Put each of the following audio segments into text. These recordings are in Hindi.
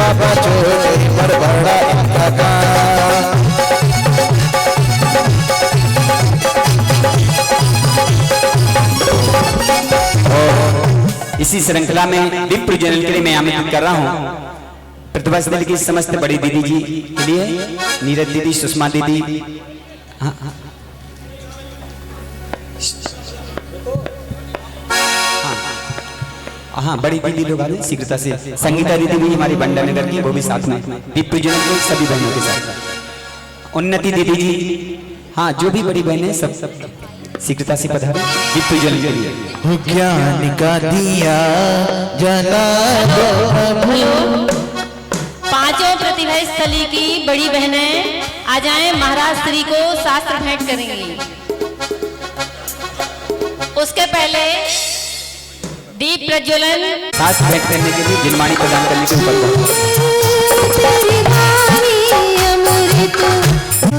बाबा छोटे पर बड़ा इनका काम। इसी श्रृंखला में विप्र जनन के लिए मैं आमंत्रित कर रहा हूँ प्रतिभा दल की समस्त बड़ी दीदी जी के लिए, नीरज दीदी, सुषमा दीदी, हाँ हाँ हाँ बड़ी दीदी लोग आ रहे शीघ्रता से। संगीता दीदी भी हमारी बंडा नगर की, वो भी साथ में विप्र जनन के सभी बहनों के साथ। उन्नति दीदी जी, हाँ जो भी बड़ी बहनें सब शीघ्रता से पधारे विप्र जनन के लिए। ज्ञान का दिया जला दो प्रभु। पांचों प्रतिभा स्थली की बड़ी बहनें आ जाएं, महाराज श्री को शास्त्र भेंट करेंगी। उसके पहले दीप प्रज्वलन साथ भेंट करने के लिए जिनवाणी प्रदान करने के ऊपर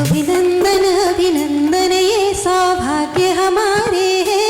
अभिनंदन अभिनंदन ये सौभाग्य हमारे हैं।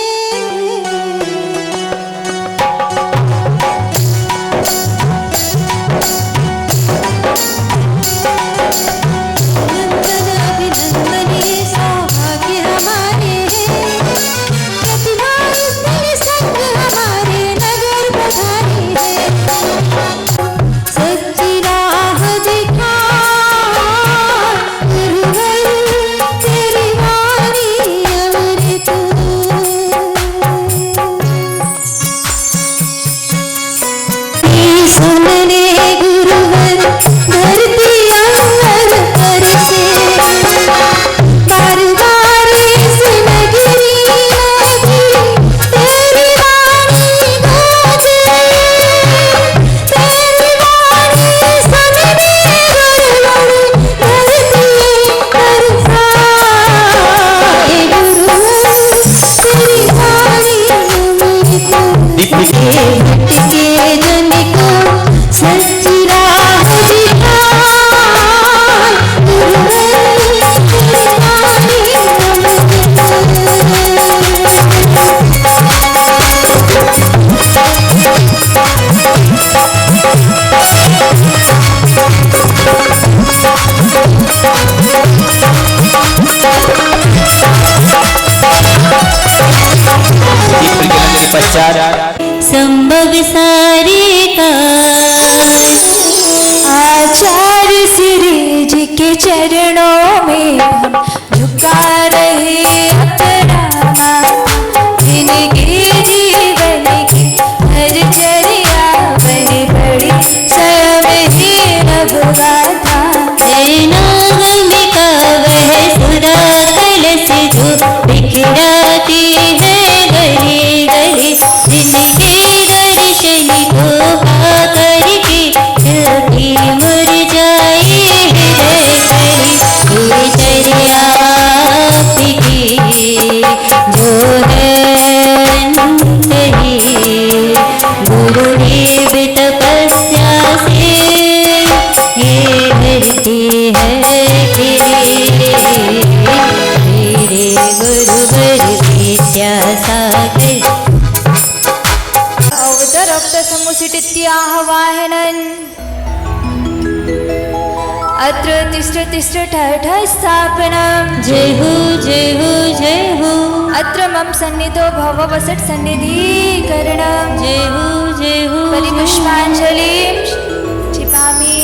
संभव सारे का आचार्य श्री जी के चरणों में हम झुका रहे अपना जिनके जीवन की हर चर्या बड़ी बड़ी समझी अब गाथा नागमिका वह सुरा कलश जो बिखराती है गली गली जिनके दर्शन को पा करके दिल मुर जाए हृदय कली ये चर्या आपकी जो है नहीं गुरुदेव तपस्या से ये धरती है तेरे गुरुवर विद्या सागर अवतरप्त समुसिटित्याहवाहनन् अत्र तिष्ठ तिष्ठ ठठ स्थापनम् जय हो जय हो जय हो अत्र मम सन्निधो भव वसत् सन्निधीकरणम् जय हो परिपुष्पाञ्जलिं क्षिपामि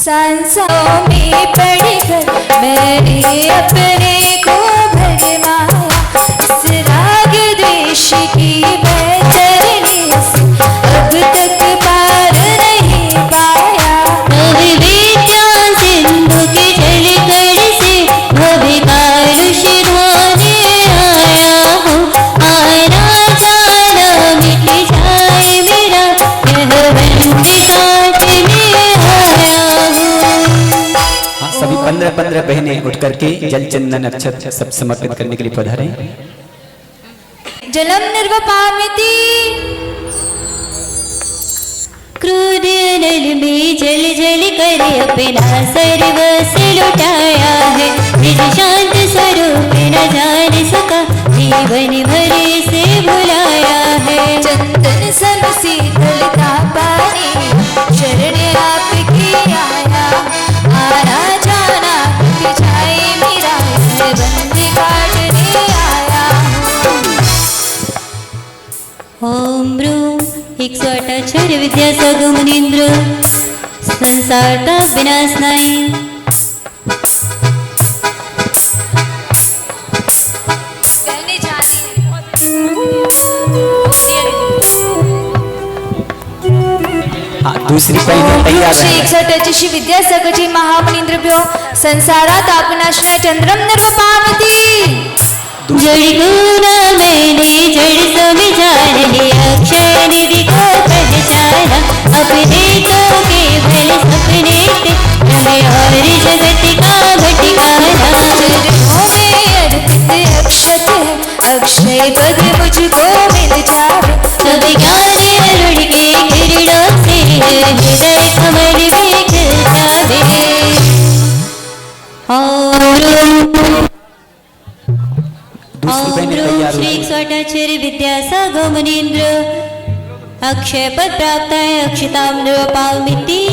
सांसों में पढ़कर मैंने अपने को भर माया इस राग द्वेष की बैतरनी से अब तक पार नहीं पाया। विद्या सिंधु के जल कड़ से भवि कारुष ढाने आया हूँ आना जाना मिट जाए मेरा यह बंद काट में आया हूँ। सभी 15 बहनें उठ करके जल चंदन अक्षत सब समर्पित करने के लिए पधारे। जलम निर्वपामिति क्रोध नल में जल जल कर अपना सर्वस्व लुटाया है निज शांत स्वरूप न जान सका जीवन भर से भुलाया है। चंदन सन शीतलता पानी स्वाटाचार्य विद्यासागर मुनींद्र संसारता विनाश नाही। हाँ दूसरी पहली तैयार श्री है 61 श्री विद्यासागरजी महामुनींद्रभ्यो संसारात आपनाशनाय चंद्रम निर्वपामति। जड़ गुना मैंने जड़ सब जान लिया, अक्षय निधि को पहचाना, अपने तो केवल सपने थे, रहे और जगत का भटकाना। चरणों में अर्पित अक्षत है, अक्षय पद मुझको मिल जावे। सब ज्ञान अरुण के किरणों से हृदय कमल में खिल जावे। दूसरी पहली तैयार श्री स्वाटाचार्य विद्यासागर मुनींद्र अक्षय पद प्राप्त है, अक्षताम निर्वपामिति।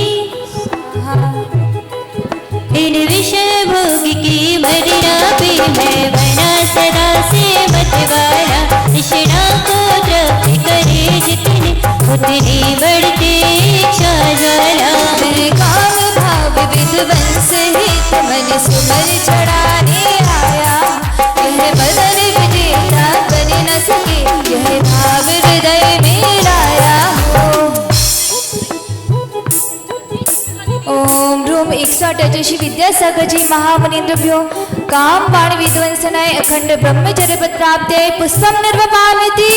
इन विषय भोग की मदिरा पी मैं बना सदा से मतवाला। तृष्णा को तृप्त करे जितने उतनी बढ़ती इच्छा ज्वाला। मैं काम भाव विध्वंस हित मन सुमर चढ़ाने आया। यह बदन विजेता बन न सके, यह भाव हृदय में लाया हो। ओम ह्रूम 108 श्री विद्यासागरजी महामुनींद्रभ्यो काम बाण विध्वंसनाय अखंड ब्रह्मचर्य पद प्राप्त्यै पुष्पम निर्वपामिति।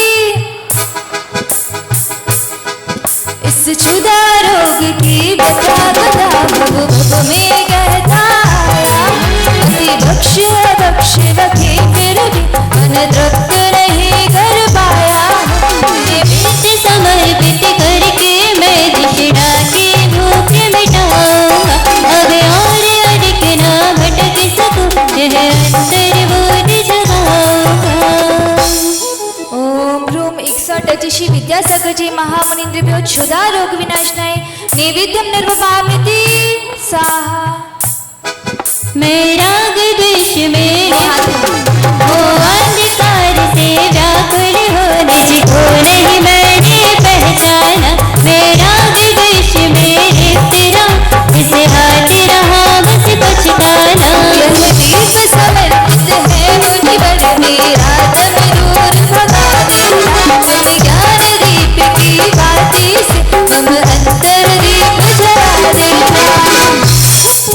इस क्षुधा रोग की व्यथा कथा भव भव में कहता आया। अति भक्ष भक्ष रखे फिर भी मन तृप्त नहीं कर पाया। निमित्त समर्पित करके मैं तृष्णा की भूख मिटाऊंगा। अब और अधिक ना भटक सकूं, यह अंतर बोध जगाऊंगा। ओम ह्रूम 108 श्री विद्यासागरजी महामुनींद्रभ्यो क्षुधा रोग विनाशनाय नैवेद्यम निर्वपामिति। स्वाहा। मैं राग द्वेष में हो अंधकार से व्याकुल हो, निज को नहीं मैंने पहचाना। मैं राग द्वेष में लिप्त रहा, जिसे हाथ रहा बस पछताना। यह दीप समर्पित है मुनिवर, मेरा तन दूर भगा देता। तुम ज्ञान दीप की बाती से मम अंतर दीप जला देता।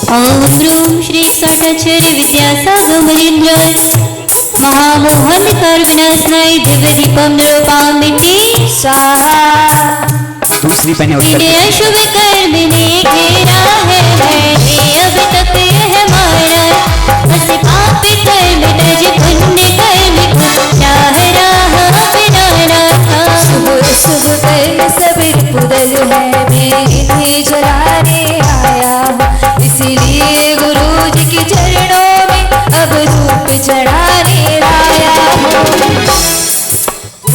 ओम ह्रूम श्री स्वाटाचार्य विद्यासागर मुनींद्र महामोहन कर विनाशनाय दिव्य दीपम निर्वपामिति। स्वाहा। दूसरी पहले उत्तर मैंने अशुभ कर्म ने घेरा है, मैंने अब तक यह माना। बस पाप कर्म तज पुण्य कर्म को चाह रहा अपनाना था। शुभ शुभ कर्म सब पुदल है, मैं इन्हें जलाने आया हूँ। इसीलिए गुरु जी के चरणों में अब धूप चढ़ाने लाया हूँ।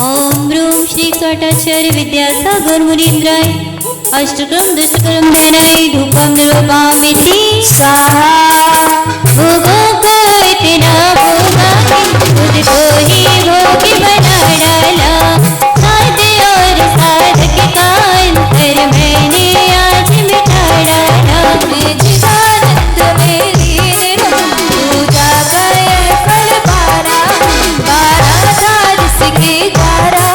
ओम ह्रूम श्री स्वाटाचार्य विद्यासागर मुनींद्राय अष्टक्रम दुष्टक्रम देनाय धूपम निर्वपामिति। स्वाहा। भोगों को इतना भोगा कि खुद को ही भोग बना डाला। साध्य और साधक का अंतर मैंने आज मिटा डाला। मैं चिदानंद में लीन रहूं, पूजा का यह फल पाना। बारा था जिसके द्वारा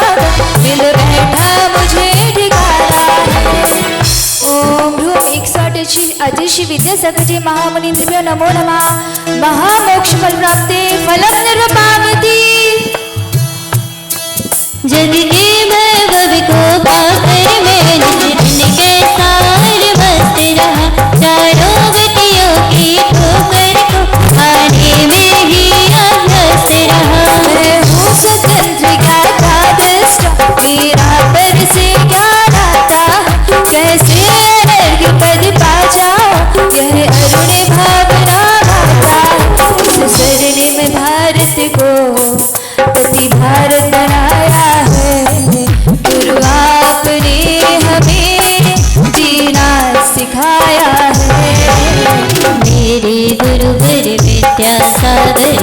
मिल बैठा मुझे ठिकाना है। ओम ह्रूम 108 अजय श्री विद्यासागरजी महामुनींद्रभ्यो नमो नमः। महामोक्ष फल प्राप्ते फलम निर्वपामिति। जग के वैभव को पाकर मैं नित्य के सार मस्त रहा। चारों गतियों की ठोकर को खाने में ही अभ्यस्त रहा। मैं हूँ स्वतंत्र ज्ञाता दृष्टा, मेरा पर से ज्ञान आता है। कैसे अनर्घ पद पा जाओ, यह अरुण भावना भाता है। इस सरल में भारत को पति भारत बनाया है। गुरु आपने हमें जीना सिखाया है। मेरे गुरुवर विद्यासागर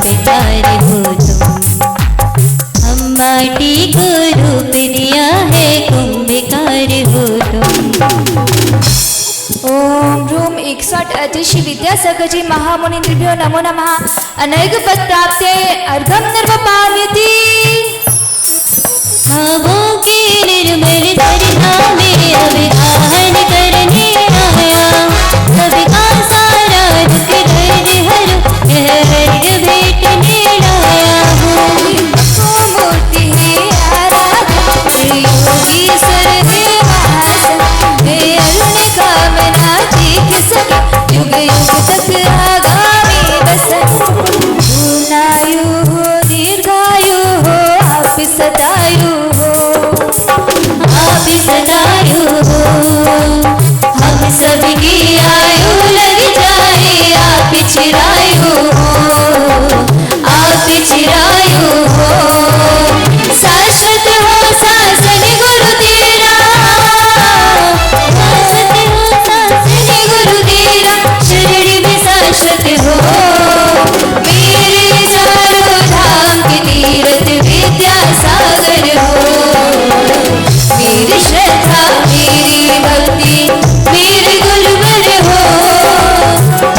पितारे हो तुम। हम माटी को रूप दिया है, कुंभ ओम ह्रूम 61 अतिशि विद्यासागर जी महामुनिन्द्रभ्यो नमो नमः। अनैक पद प्राप्ते अर्घम निर्वपाम्यति। भावों के निर्मल दरिया में अविराहन करने आया, कवि का सारा दुख दर्द हर अर्घ भेटने लाया हूँ। मूर्ति है आराधन योगीश्वर है वास, हे अरुण कामना चीख सके युग युग तक आगामी बसन। पूर्णायु हो दीर्घायु हो आप सदायु हो, आप सदायु हो, हम सबकी आयु लग जाए, आप चिरायु हो, आप चिरायु हो। शाश्वत हो शासन गुरु तेरा, शाश्वत हो शासन गुरु तेरा, शरण में शाश्वत हो। मेरे चारों धाम के तीर्थ विद्यासागर हो। मेरी श्रद्धा मेरी भक्ति मेरे गुरुवर हो।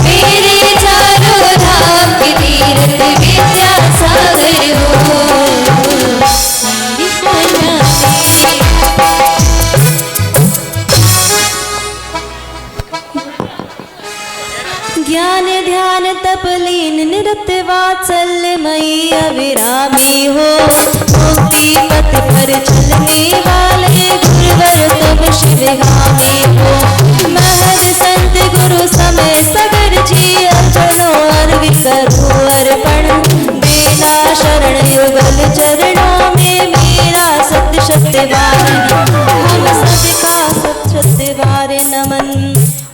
मेरे चारों धाम के तीर्थ विद्यासागर हो। ज्ञान ध्यान तप लीन निरत वात्सल्यमयी अविरामी हो। मुक्ति पथ पर चलने वाले गुरुवर तुम शिवगामी हो। महद संत गुरु समय सगर जी अर्पणों अर्घ करूं अर्पण। देना शरण युगल चरणों में मेरा सत्य सत्यवार, हम सबका सत्य सत्यवार नमन।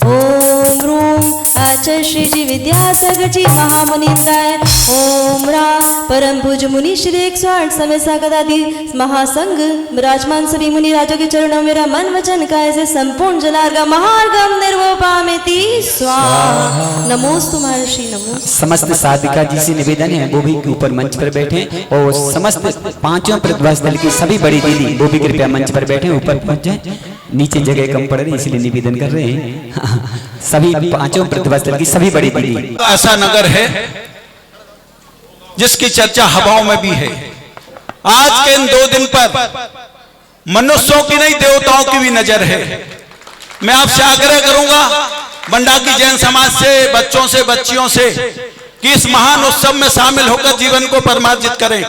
ओम रूम आचार्य श्री जी विद्यासागर जी महामुनिन्द्राय। ओम रा परम पूज मुनि श्री 108 समय सागदादि महासंघ विराजमान सभी मुनि राजों के चरणों में मेरा मन वचन काया से संपूर्ण जलार्घ महार्घम निर्वोपामेति स्वाहा। नमोस्तु महर्षि नमो। समस्त साधिका जी से निवेदन है वो भी ऊपर मंच पर बैठे, और समस्त पांचों प्रतिभा स्थल की सभी बड़ी दीदी वो भी कृपया मंच पर बैठे, ऊपर पहुंच जाए। नीचे जगह कम पड़ रही इसलिए निवेदन कर रहे हैं। सभी पांचों प्रतिभा स्थल की सभी बड़ी दीदी। ऐसा नगर है जिसकी चर्चा हवाओं में भी है। आज के इन 2 दिन पर मनुष्यों की नहीं देवताओं की भी नजर है। मैं आपसे आग्रह करूंगा बंडाकी जैन समाज से, बच्चों से, बच्चियों से कि इस महान उत्सव में शामिल होकर जीवन को परमार्जित करें।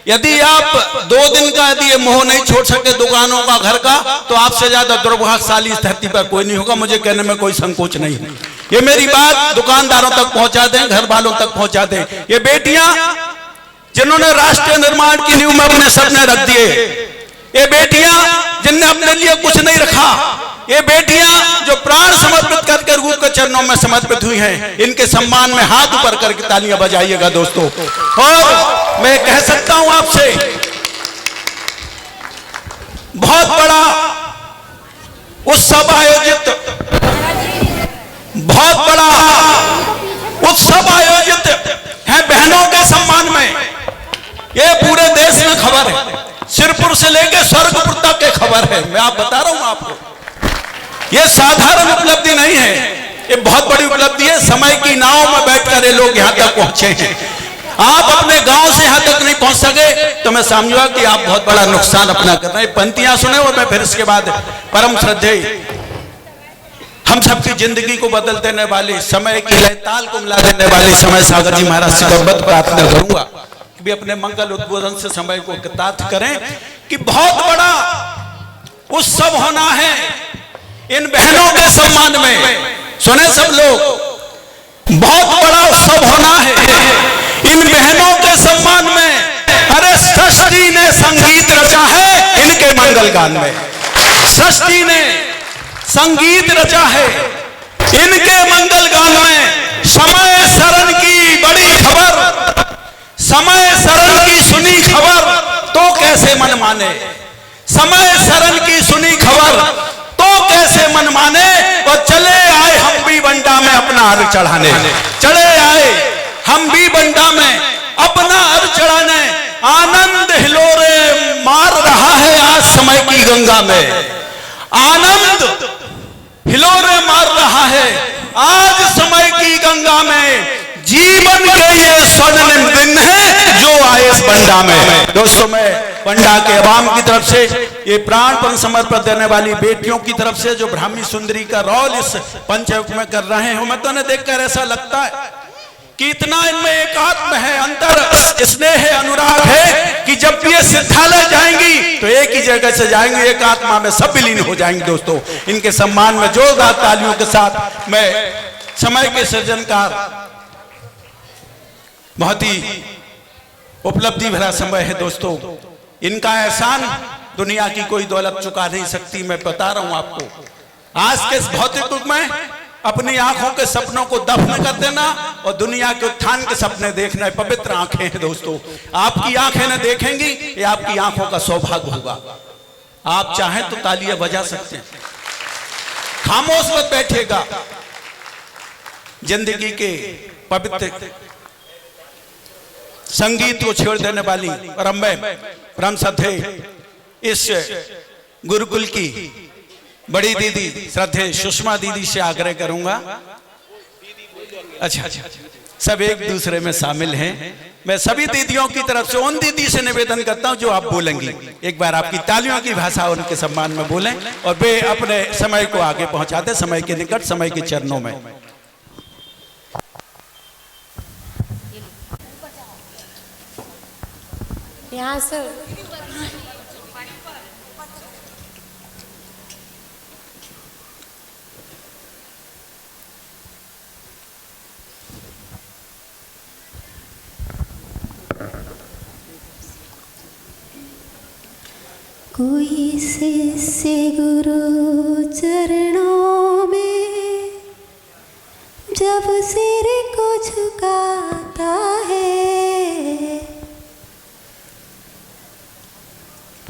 यदि आप 2 दिन का यदि ये मोह नहीं छोड़ सकते दुकानों का, घर का, तो आपसे ज्यादा दुर्भाग्यशाली इस धरती पर कोई नहीं होगा। मुझे कहने में कोई संकोच नहीं है। ये मेरी बात दुकानदारों तक पहुंचा दें, घर वालों तक पहुंचा दें। ये बेटियां जिन्होंने राष्ट्र निर्माण की नींव में अपने सपने रख दिए, ये बेटियां जिनने अपने लिए कुछ नहीं रखा, ये बेटियां जो प्राण समर्पित करके गुरु के चरणों में समर्पित हुई हैं, इनके सम्मान में हाथ ऊपर करके तालियां बजाइएगा दोस्तों। और मैं कह सकता हूं आपसे, बहुत बड़ा उत्सव आयोजित, बहुत बड़ा उत्सव आयोजित है बहनों के सम्मान में। ये पूरे देश में खबर है, सिरपुर से लेकर स्वर्गपुर तक के खबर है। मैं आप बता रहा हूं आपको, ये साधारण उपलब्धि नहीं है, ये बहुत बड़ी उपलब्धि है। समय की नाव में बैठकर ये लोग यहाँ तक पहुंचे हैं। आप अपने गांव से यहाँ तक नहीं पहुंच सके तो मैं समझूंगा कि आप बहुत बड़ा नुकसान अपना कर रहे हैं। पंक्तियां सुने और मैं फिर इसके बाद परम श्रद्धेय हम सबकी जिंदगी को बदल देने वाली, समय की लयताल को मिला देने वाली समय सागर जी महाराज से बहुत प्रार्थना करूंगा कि भी अपने मंगल उद्बोधन से समय को कृतार्थ करें कि बहुत बड़ा उत्सव होना है इन बहनों के सम्मान में। सुने सब लोग, बहुत बड़ा उत्सव होना है इन बहनों के सम्मान में। अरे सृष्टि ने संगीत रचा है इनके मंगल गान में, सृष्टि ने संगीत रचा है इनके मंगल गान में। समय शरण की बड़ी खबर, समय शरण की सुनी खबर तो कैसे मन माने, समय शरण की सुनी खबर तो कैसे मन माने। और चले आए हम भी बंडा में अपना अर्घ चढ़ाने, चले आए हम भी बंडा में अपना अर्घ चढ़ाने। आनंद हिलोरे मार रहा है आज समय की गंगा में, आनंद हिलोरे मार रहा है। आज समय की गंगा में जीवन के ये स्वर्णिम दिन है जो आए इस बंडा में। दोस्तों, मैं बंडा के अवाम की तरफ से, ये प्राणपण समर्पण देने वाली बेटियों की तरफ से जो ब्राह्मी सुंदरी का रोल इस पंचयुग में कर रहे हैं, मैं तो उन्हें देखकर ऐसा लगता है कि इतना इनमें एकात्म है, अंतर स्नेह है, अनुराग है कि जब भी ये सिद्धालय जाएंगी तो एक ही जगह से जाएंगी, एक आत्मा में सब विलीन हो जाएंगे। दोस्तों, इनके सम्मान में जोरदार तालियों के साथ मैं समय के सृजनकार, बहुत ही उपलब्धि भरा समय है दोस्तों, इनका एहसान दुनिया की कोई दौलत चुका नहीं सकती। मैं बता रहा हूं आपको, आज के इस भौतिक युग में अपनी आंखों के सपनों को दफन कर देना और दुनिया के उत्थान के सपने देखना पवित्र आंखें हैं दोस्तों। आपकी आंखें न देखेंगी, ये आपकी आंखों का सौभाग्य होगा। आप चाहें तो तालियां बजा सकते हैं, खामोश मत बैठिएगा। जिंदगी के पवित्र संगीत को छेड़ देने वाली परम श्रद्धेय इस गुरुकुल की बड़ी दीदी श्रद्धेय सुषमा दीदी से आग्रह करूंगा। अच्छा, सब एक दूसरे में शामिल हैं। मैं सभी दीदियों की तरफ से उन दीदी से निवेदन करता हूं जो आप बोलेंगी, एक बार आपकी तालियों की भाषा उनके सम्मान में बोलें और वे अपने समय को आगे पहुंचाते, समय के निकट, समय के चरणों में। यहाँ से कोई शिष्य गुरु चरणों में जब सिर को झुकाता है,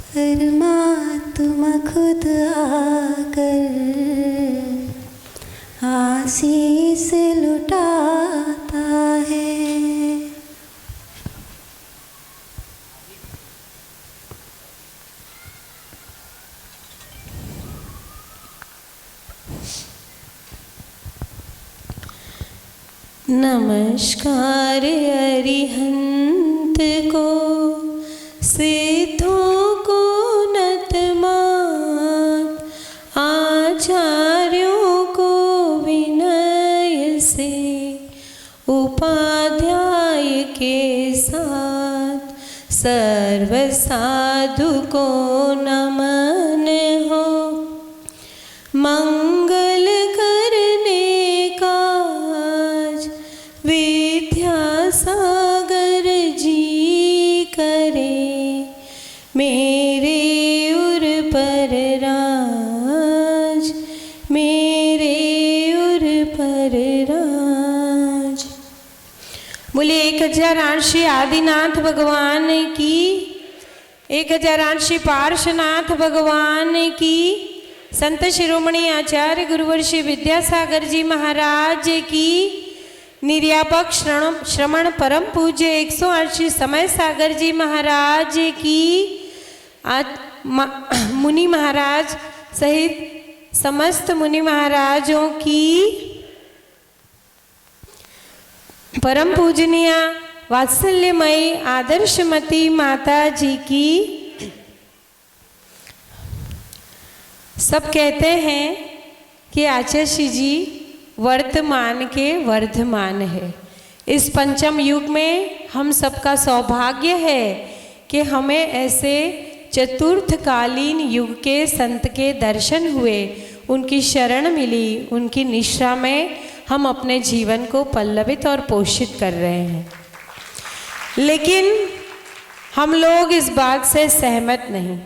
परमात्मा खुद आकर आशीष लुटाता है। नमस्कार अरिहंत को, सिद्धों को नतमस्तक, आचार्यों को विनय से, उपाध्याय के साथ सर्व साधु को नमन हो। मंगल करने काज विद्यासागर जी करे, मेरे उर पर राज, मेरे उर पर राज। बोले 1008 श्री आदिनाथ भगवान की, 1008 श्री पार्श्वनाथ भगवान की, संत शिरोमणि आचार्य गुरुवर श्री विद्यासागर जी महाराज की, निर्यापक श्रमण परम पूज्य 108 श्री समय सागर जी महाराज की, मुनि महाराज सहित समस्त मुनि महाराजों की, परम पूजनीय वात्सल्यमयी आदर्शमती माता जी की। सब कहते हैं कि आचार्य जी वर्तमान के वर्धमान है। इस पंचम युग में हम सबका सौभाग्य है कि हमें ऐसे चतुर्थकालीन युग के संत के दर्शन हुए, उनकी शरण मिली, उनकी निष्ठा में हम अपने जीवन को पल्लवित और पोषित कर रहे हैं। लेकिन हम लोग इस बात से सहमत नहीं।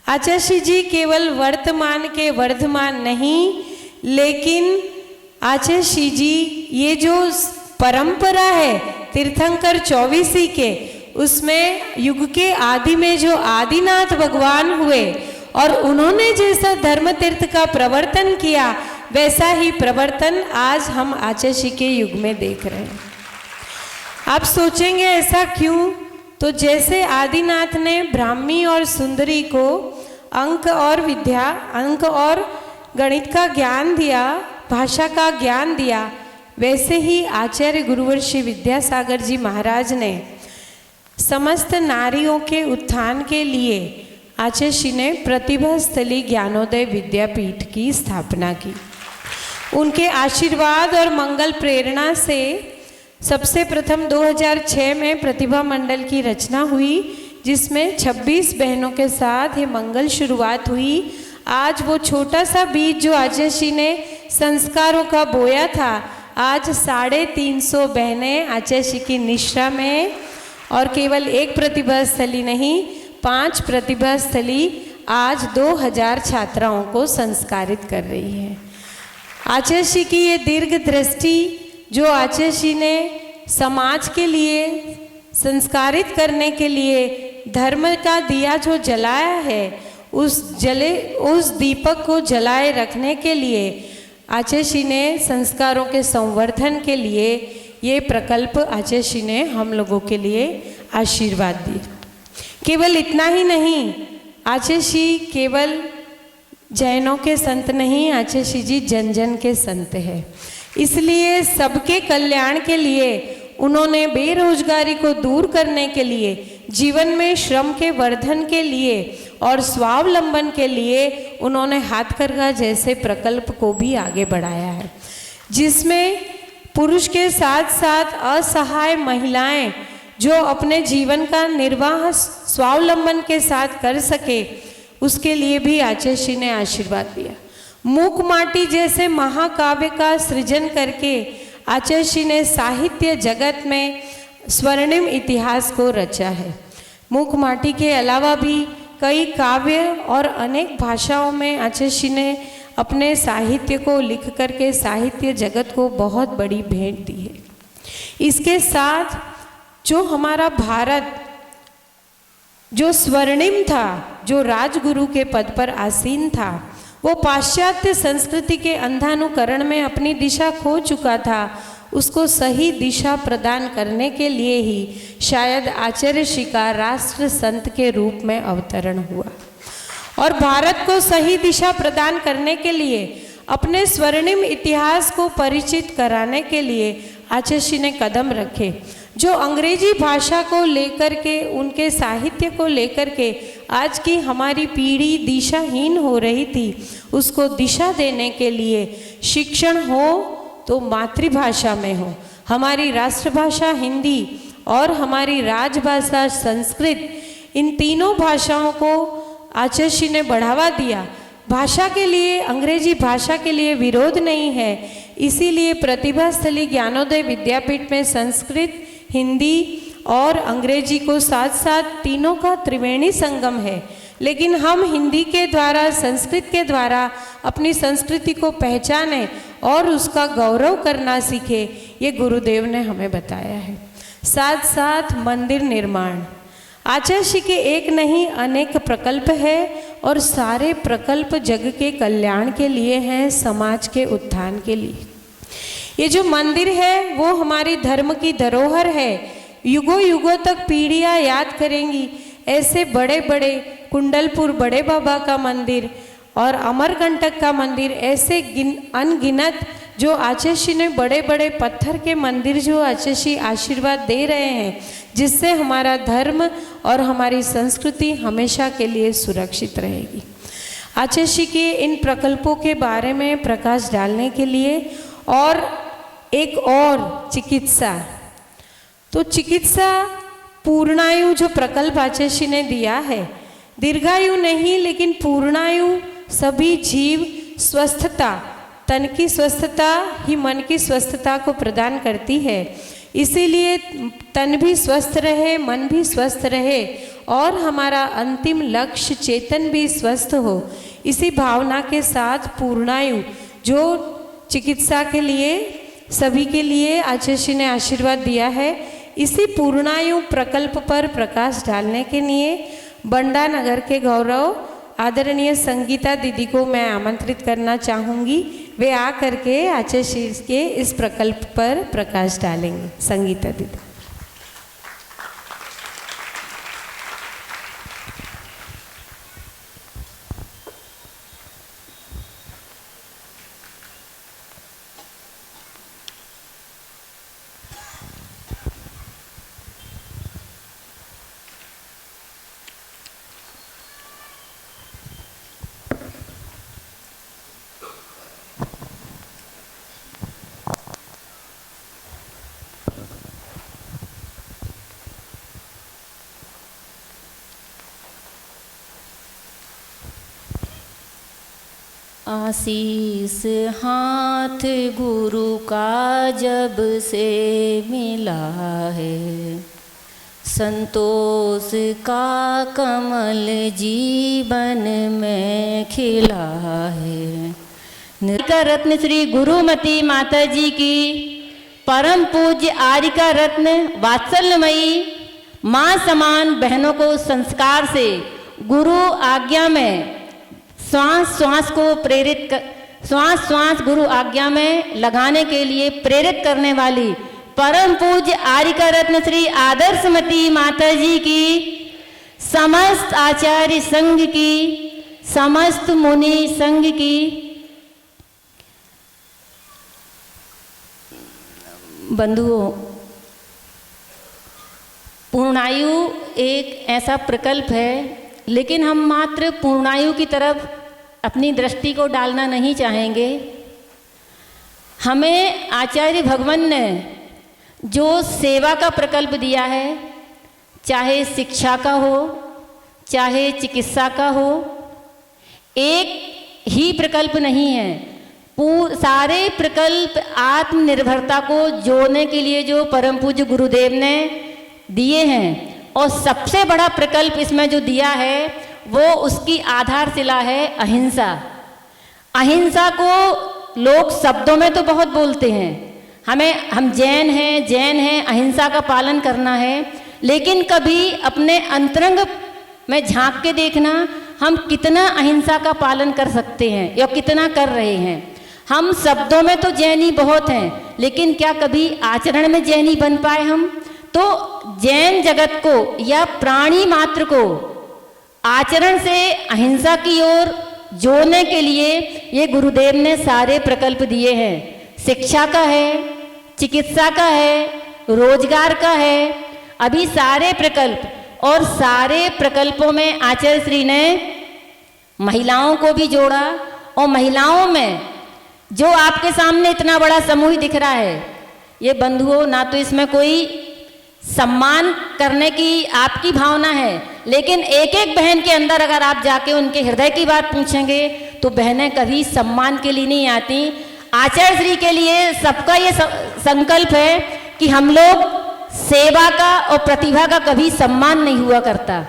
आचार्य जी केवल वर्तमान के वर्धमान नहीं, लेकिन आचार्य जी ये जो परंपरा है तीर्थंकर 24 के, उसमें युग के आदि में जो आदिनाथ भगवान हुए और उन्होंने जैसा धर्म तीर्थ का प्रवर्तन किया, वैसा ही प्रवर्तन आज हम आचार्य के युग में देख रहे हैं। आप सोचेंगे ऐसा क्यों? तो जैसे आदिनाथ ने ब्राह्मी और सुंदरी को अंक और गणित का ज्ञान दिया, भाषा का ज्ञान दिया, वैसे ही आचार्य गुरुवर श्री विद्यासागर जी महाराज ने समस्त नारियों के उत्थान के लिए आचार्य श्री ने प्रतिभा स्थली ज्ञानोदय विद्यापीठ की स्थापना की। उनके आशीर्वाद और मंगल प्रेरणा से सबसे प्रथम 2006 में प्रतिभा मंडल की रचना हुई, जिसमें 26 बहनों के साथ ये मंगल शुरुआत हुई। आज वो छोटा सा बीज जो आचार्य श्री ने संस्कारों का बोया था, आज 350 बहनें आचार्य श्री की निष्ठा में, और केवल एक प्रतिभा स्थली नहीं, 5 प्रतिभा स्थली आज 2000 छात्राओं को संस्कारित कर रही है। आचार्य श्री की ये दीर्घ दृष्टि जो आचार्य श्री ने समाज के लिए संस्कारित करने के लिए धर्म का दिया जो जलाया है, उस दीपक को जलाए रखने के लिए आचार्य श्री ने संस्कारों के संवर्धन के लिए ये प्रकल्प आचार्य श्री ने हम लोगों के लिए आशीर्वाद दिए। केवल इतना ही नहीं, आचार्य श्री केवल जैनों के संत नहीं, आचार्य श्री जी जन जन के संत हैं। इसलिए सबके कल्याण के लिए उन्होंने बेरोजगारी को दूर करने के लिए, जीवन में श्रम के वर्धन के लिए और स्वावलंबन के लिए उन्होंने हाथकरघा जैसे प्रकल्प को भी आगे बढ़ाया है, जिसमें पुरुष के साथ साथ असहाय महिलाएं जो अपने जीवन का निर्वाह स्वावलंबन के साथ कर सके, उसके लिए भी आचार्य श्री ने आशीर्वाद दिया। मूक माटी जैसे महाकाव्य का सृजन करके आचार्य श्री ने साहित्य जगत में स्वर्णिम इतिहास को रचा है। मूक माटी के अलावा भी कई काव्य और अनेक भाषाओं में आचार्य श्री ने अपने साहित्य को लिख करके साहित्य जगत को बहुत बड़ी भेंट दी है। इसके साथ जो हमारा भारत जो स्वर्णिम था, जो राजगुरु के पद पर आसीन था, वो पाश्चात्य संस्कृति के अंधानुकरण में अपनी दिशा खो चुका था। उसको सही दिशा प्रदान करने के लिए ही शायद आचार्य श्री का राष्ट्र संत के रूप में अवतरण हुआ, और भारत को सही दिशा प्रदान करने के लिए, अपने स्वर्णिम इतिहास को परिचित कराने के लिए आचार्य श्री ने कदम रखे। जो अंग्रेजी भाषा को लेकर के, उनके साहित्य को लेकर के आज की हमारी पीढ़ी दिशाहीन हो रही थी, उसको दिशा देने के लिए शिक्षण हो तो मातृभाषा में हो। हमारी राष्ट्रभाषा हिंदी और हमारी राजभाषा संस्कृत, इन तीनों भाषाओं को आचार्य श्री ने बढ़ावा दिया। भाषा के लिए, अंग्रेजी भाषा के लिए विरोध नहीं है, इसीलिए प्रतिभा स्थली ज्ञानोदय विद्यापीठ में संस्कृत, हिंदी और अंग्रेजी को साथ साथ तीनों का त्रिवेणी संगम है। लेकिन हम हिंदी के द्वारा, संस्कृत के द्वारा अपनी संस्कृति को पहचाने और उसका गौरव करना सीखे, ये गुरुदेव ने हमें बताया है। साथ साथ मंदिर निर्माण, आचार्य श्री के एक नहीं अनेक प्रकल्प है, और सारे प्रकल्प जग के कल्याण के लिए हैं, समाज के उत्थान के लिए। ये जो मंदिर है वो हमारी धर्म की धरोहर है, युगों युगों तक पीढ़ियाँ याद करेंगी। ऐसे बड़े बड़े कुंडलपुर बड़े बाबा का मंदिर और अमरकंटक का मंदिर, ऐसे अनगिनत जो आचार्य श्री ने बड़े बड़े पत्थर के मंदिर जो आचार्य श्री आशीर्वाद दे रहे हैं, जिससे हमारा धर्म और हमारी संस्कृति हमेशा के लिए सुरक्षित रहेगी। आचार्य श्री के इन प्रकल्पों के बारे में प्रकाश डालने के लिए और एक और चिकित्सा, तो चिकित्सा पूर्णायु जो प्रकल्प आचार्य श्री ने दिया है, दीर्घायु नहीं लेकिन पूर्णायु, सभी जीव स्वस्थता, तन की स्वस्थता ही मन की स्वस्थता को प्रदान करती है। इसीलिए तन भी स्वस्थ रहे, मन भी स्वस्थ रहे और हमारा अंतिम लक्ष्य चेतन भी स्वस्थ हो, इसी भावना के साथ पूर्णायु जो चिकित्सा के लिए सभी के लिए आचार्य श्री ने आशीर्वाद दिया है, इसी पूर्णायु प्रकल्प पर प्रकाश डालने के लिए बंडा नगर के गौरव आदरणीय संगीता दीदी को मैं आमंत्रित करना चाहूँगी। वे आ करके आचार्य श्री के इस प्रकल्प पर प्रकाश डालेंगे। संगीता दीदी। आशीष हाथ गुरु का जब से मिला है, संतोष का कमल जीवन में खिला है। आरिका रत्न श्री गुरुमती माता जी की परम पूज्य आरिका रत्न वात्सल्यमयी माँ समान बहनों को संस्कार से गुरु आज्ञा में श्वास श्वास गुरु आज्ञा में लगाने के लिए प्रेरित करने वाली परम पूज्य आरिका रत्न श्री आदर्शमती माता जी की, समस्त आचार्य संघ की, समस्त मुनि संघ की, बंधुओं, पूर्णायु एक ऐसा प्रकल्प है, लेकिन हम मात्र पूर्णायु की तरफ अपनी दृष्टि को डालना नहीं चाहेंगे। हमें आचार्य भगवान ने जो सेवा का प्रकल्प दिया है, चाहे शिक्षा का हो, चाहे चिकित्सा का हो, एक ही प्रकल्प नहीं है। सारे प्रकल्प आत्मनिर्भरता को जोड़ने के लिए जो परम पूज्य गुरुदेव ने दिए हैं, और सबसे बड़ा प्रकल्प इसमें जो दिया है वो उसकी आधारशिला है अहिंसा। अहिंसा को लोग शब्दों में तो बहुत बोलते हैं, हम जैन हैं, अहिंसा का पालन करना है, लेकिन कभी अपने अंतरंग में झांक के देखना हम कितना अहिंसा का पालन कर सकते हैं या कितना कर रहे हैं। हम शब्दों में तो जैनी बहुत हैं, लेकिन क्या कभी आचरण में जैनी बन पाए हम? तो जैन जगत को या प्राणी मात्र को आचरण से अहिंसा की ओर जोड़ने के लिए ये गुरुदेव ने सारे प्रकल्प दिए हैं। शिक्षा का है, चिकित्सा का है, रोजगार का है, अभी सारे प्रकल्प, और सारे प्रकल्पों में आचार्य श्री ने महिलाओं को भी जोड़ा। और महिलाओं में जो आपके सामने इतना बड़ा समूह दिख रहा है, ये बंधुओं, ना तो इसमें कोई सम्मान करने की आपकी भावना है, लेकिन एक एक बहन के अंदर अगर आप जाके उनके हृदय की बात पूछेंगे तो बहनें कभी सम्मान के लिए नहीं आती। आचार्य श्री के लिए सबका ये संकल्प है कि हम लोग सेवा का और प्रतिभा का कभी सम्मान नहीं हुआ करता।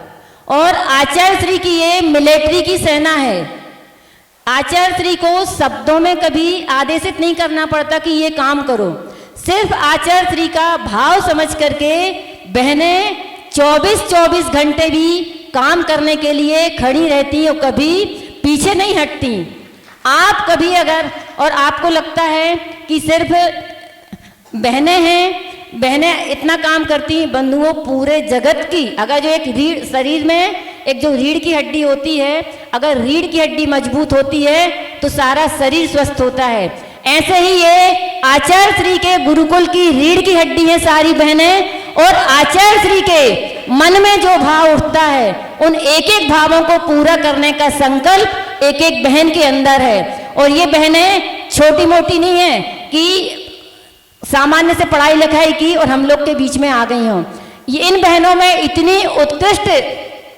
और आचार्य श्री की ये मिलिट्री की सेना है। आचार्य श्री को शब्दों में कभी आदेशित नहीं करना पड़ता कि ये काम करो, सिर्फ आचार्य श्री का भाव समझ करके बहनें 24-24 घंटे भी काम करने के लिए खड़ी रहती और कभी पीछे नहीं हटती। आप कभी अगर, और आपको लगता है कि सिर्फ बहनें हैं, बहनें इतना काम करती हैं, बंधुओं पूरे जगत की, अगर जो एक रीढ़, शरीर में एक जो रीढ़ की हड्डी होती है, अगर रीढ़ की हड्डी मजबूत होती है तो सारा शरीर स्वस्थ होता है। ऐसे ही ये आचार्य श्री के गुरुकुल की रीढ़ की हड्डी है सारी बहनें, और आचार्य श्री के मन में जो भाव उठता है उन एक एक भावों को पूरा करने का संकल्प एक एक बहन के अंदर है। और ये बहनें छोटी मोटी नहीं है कि सामान्य से पढ़ाई लिखाई की और हम लोग के बीच में आ गई हों। ये इन बहनों में इतनी उत्कृष्ट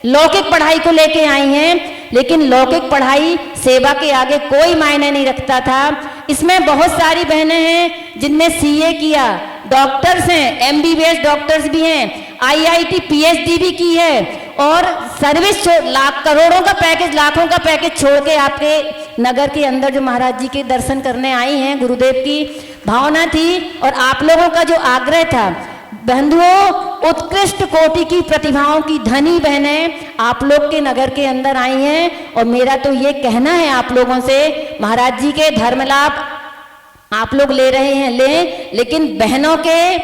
लौकिक पढ़ाई को लेके आई हैं, लेकिन लौकिक पढ़ाई सेवा के आगे कोई मायने नहीं रखता था। इसमें बहुत सारी बहनें हैं जिनने सीए किया, डॉक्टर्स हैं, एमबीबीएस डॉक्टर्स भी हैं, आईआईटी पीएचडी भी की है, और सर्विस लाख करोड़ों का पैकेज, लाखों का पैकेज छोड़ के आपके नगर के अंदर जो महाराज जी के दर्शन करने आई हैं। गुरुदेव की भावना थी और आप लोगों का जो आग्रह था। बंधुओं, उत्कृष्ट कोटि की प्रतिभाओं की धनी बहनें आप लोग के नगर के अंदर आई हैं, और मेरा तो ये कहना है आप लोगों से, महाराज जी के धर्म लाभ आप लोग ले रहे हैं, लेकिन बहनों के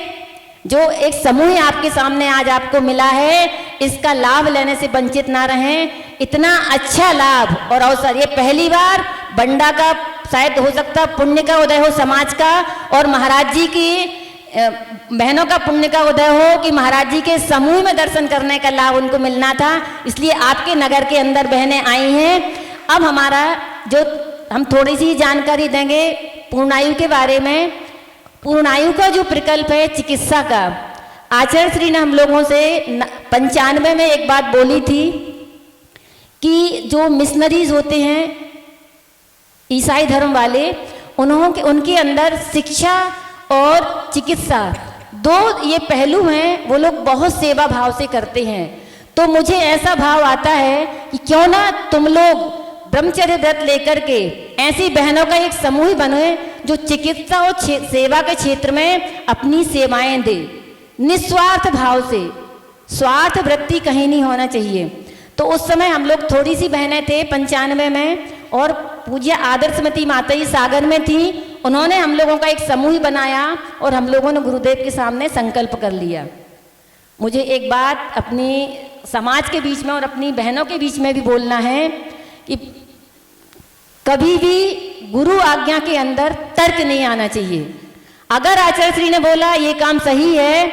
जो एक समूह आपके सामने आज आपको मिला है, इसका लाभ लेने से वंचित ना रहें। इतना अच्छा लाभ और अवसर, ये पहली बार बंडा का शायद हो सकता पुण्य का उदय हो समाज का, और महाराज जी की बहनों का पुण्य का उदय हो कि महाराज जी के समूह में दर्शन करने का लाभ उनको मिलना था, इसलिए आपके नगर के अंदर बहनें आई हैं। अब हमारा जो हम थोड़ी सी जानकारी देंगे पूर्णायु के बारे में। पूर्णायु का जो प्रकल्प है चिकित्सा का, आचार्य श्री ने हम लोगों से 95 में एक बात बोली थी कि जो मिशनरीज होते हैं ईसाई धर्म वाले, उनके अंदर शिक्षा और चिकित्सा दो ये पहलू हैं, वो लोग बहुत सेवा भाव से करते हैं। तो मुझे ऐसा भाव आता है कि क्यों ना तुम लोग ब्रह्मचर्य व्रत लेकर के ऐसी बहनों का एक समूह ही बने जो चिकित्सा और सेवा के क्षेत्र में अपनी सेवाएं दे, निस्वार्थ भाव से। स्वार्थ वृत्ति कहीं नहीं होना चाहिए। तो उस समय हम लोग थोड़ी सी बहनें थे 95 में, और पूज्य आदर्शमती माता जी सागर में थी। उन्होंने हम लोगों का एक समूह बनाया और हम लोगों ने गुरुदेव के सामने संकल्प कर लिया। मुझे एक बात अपनी समाज के बीच में और अपनी बहनों के बीच में भी बोलना है कि कभी भी गुरु आज्ञा के अंदर तर्क नहीं आना चाहिए। अगर आचार्य श्री ने बोला ये काम सही है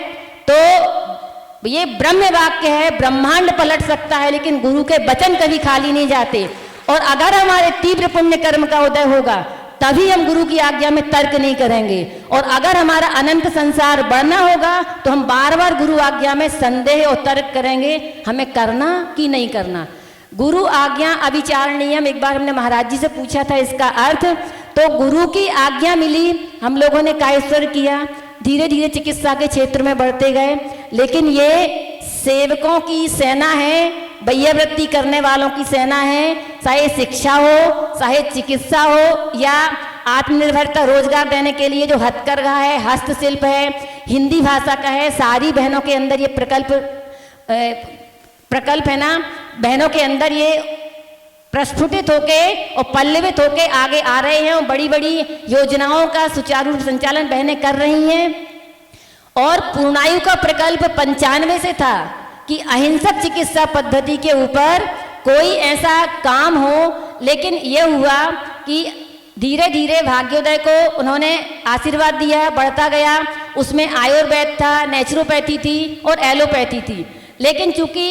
तो ये ब्रह्म वाक्य है, ब्रह्मांड पलट सकता है, लेकिन गुरु के वचन कभी खाली नहीं जाते। और अगर हमारे तीव्र पुण्य कर्म का उदय होगा तभी हम गुरु की आज्ञा में तर्क नहीं करेंगे। और अगर हमारा अनंत संसार बढ़ना होगा तो हम बार बार गुरु आज्ञा में संदेह और तर्क करेंगे, हमें करना कि नहीं करना। गुरु आज्ञा अविचारणीयम, एक बार हमने महाराज जी से पूछा था इसका अर्थ, तो गुरु की आज्ञा मिली, हम लोगों ने कायस्वर किया, धीरे धीरे चिकित्सा के क्षेत्र में बढ़ते गए। लेकिन ये सेवकों की सेना है, वैयावृत्ति करने वालों की सेना है, चाहे शिक्षा हो, चाहे चिकित्सा हो, या आत्मनिर्भरता रोजगार देने के लिए जो हथकरघा है, हस्तशिल्प है, हिंदी भाषा का है, सारी बहनों के अंदर ये प्रकल्प है ना, बहनों के अंदर ये प्रस्फुटित होके और पल्लवित होके आगे आ रहे हैं और बड़ी बड़ी योजनाओं का सुचारू रूप संचालन बहनें कर रही हैं। और पूर्णायु का प्रकल्प 95 से था कि अहिंसक चिकित्सा पद्धति के ऊपर कोई ऐसा काम हो, लेकिन यह हुआ कि धीरे धीरे भाग्योदय को उन्होंने आशीर्वाद दिया, बढ़ता गया। उसमें आयुर्वेद था, नेचुरोपैथी थी और एलोपैथी थी। लेकिन चूंकि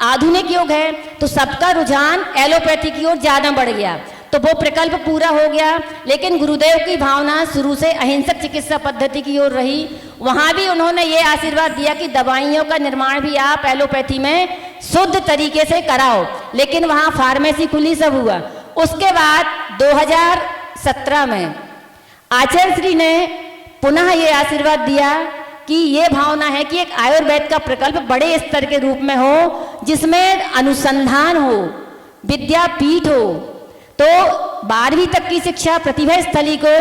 आधुनिक युग है तो सबका रुझान एलोपैथी की ओर ज़्यादा बढ़ गया, तो वो प्रकल्प पूरा हो गया। लेकिन गुरुदेव की भावना शुरू से अहिंसक चिकित्सा पद्धति की ओर रही। वहाँ भी उन्होंने ये आशीर्वाद दिया कि दवाइयों का निर्माण भी आप एलोपैथी में शुद्ध तरीके से कराओ, लेकिन वहाँ फार्मेसी खुली, सब हुआ। उसके बाद 2017 में आचार्य श्री ने पुनः ये आशीर्वाद दिया कि ये भावना है कि एक आयुर्वेद का प्रकल्प बड़े स्तर के रूप में हो, जिसमें अनुसंधान हो, विद्यापीठ हो। तो 12वीं तक की शिक्षा प्रतिभा स्थली को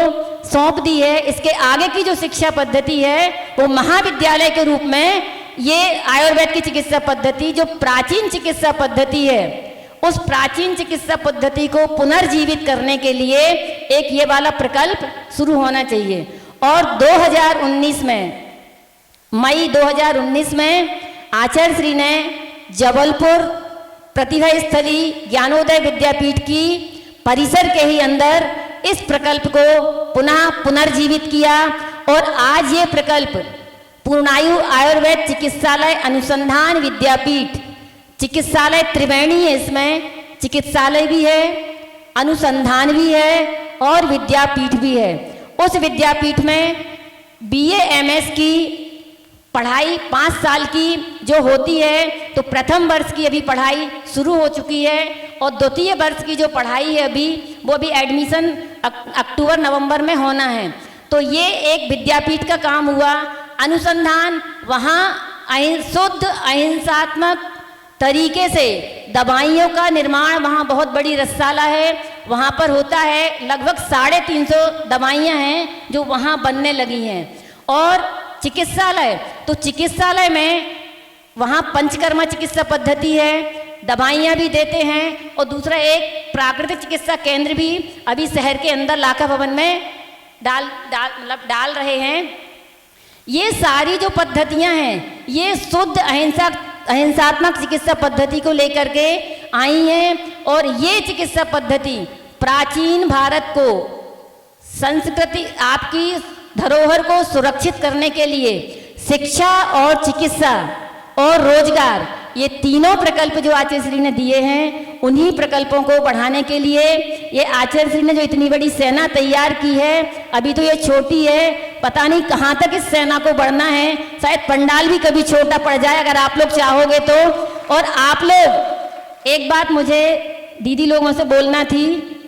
सौंप दी है। इसके आगे की जो शिक्षा पद्धति है वो महाविद्यालय के रूप में ये आयुर्वेद की चिकित्सा पद्धति, जो प्राचीन चिकित्सा पद्धति है, उस प्राचीन चिकित्सा पद्धति को पुनर्जीवित करने के लिए एक ये वाला प्रकल्प शुरू होना चाहिए। और 2019 में, मई 2019 में आचार्य श्री ने जबलपुर प्रतिभा स्थली ज्ञानोदय विद्यापीठ की परिसर के ही अंदर इस प्रकल्प को पुनः पुनर्जीवित किया। और आज ये प्रकल्प पूर्णायु आयुर्वेद चिकित्सालय अनुसंधान विद्यापीठ, चिकित्सालय त्रिवेणी है, इसमें चिकित्सालय भी है, अनुसंधान भी है और विद्यापीठ भी है। उस विद्यापीठ में BA MS की पढ़ाई 5 साल की जो होती है, तो प्रथम वर्ष की अभी पढ़ाई शुरू हो चुकी है और द्वितीय वर्ष की जो पढ़ाई है अभी, वो भी एडमिशन अक्टूबर नवंबर में होना है। तो ये एक विद्यापीठ का काम हुआ। अनुसंधान, वहाँ शुद्ध अहिंसात्मक तरीके से दवाइयों का निर्माण, वहाँ बहुत बड़ी रसशाला है, वहाँ पर होता है। लगभग 350 दवाइयाँ हैं जो वहाँ बनने लगी हैं। और चिकित्सालय, तो चिकित्सालय में वहाँ पंचकर्मा चिकित्सा पद्धति है, दवाइयाँ भी देते हैं। और दूसरा एक प्राकृतिक चिकित्सा केंद्र भी अभी शहर के अंदर लाखा भवन में डाल रहे हैं। ये सारी जो पद्धतियाँ हैं ये शुद्ध अहिंसात्मक चिकित्सा पद्धति को लेकर के आई हैं। और ये चिकित्सा पद्धति प्राचीन भारत को, संस्कृति, आपकी धरोहर को सुरक्षित करने के लिए शिक्षा और चिकित्सा और रोजगार, ये तीनों प्रकल्प जो आचार्य श्री ने दिए हैं, उन्हीं प्रकल्पों को बढ़ाने के लिए ये आचार्य श्री ने जो इतनी बड़ी सेना तैयार की है, अभी तो ये छोटी है, पता नहीं कहाँ तक इस सेना को बढ़ना है। शायद पंडाल भी कभी छोटा पड़ जाए अगर आप लोग चाहोगे तो। और आप लोग, एक बात मुझे दीदी लोगों से बोलना थी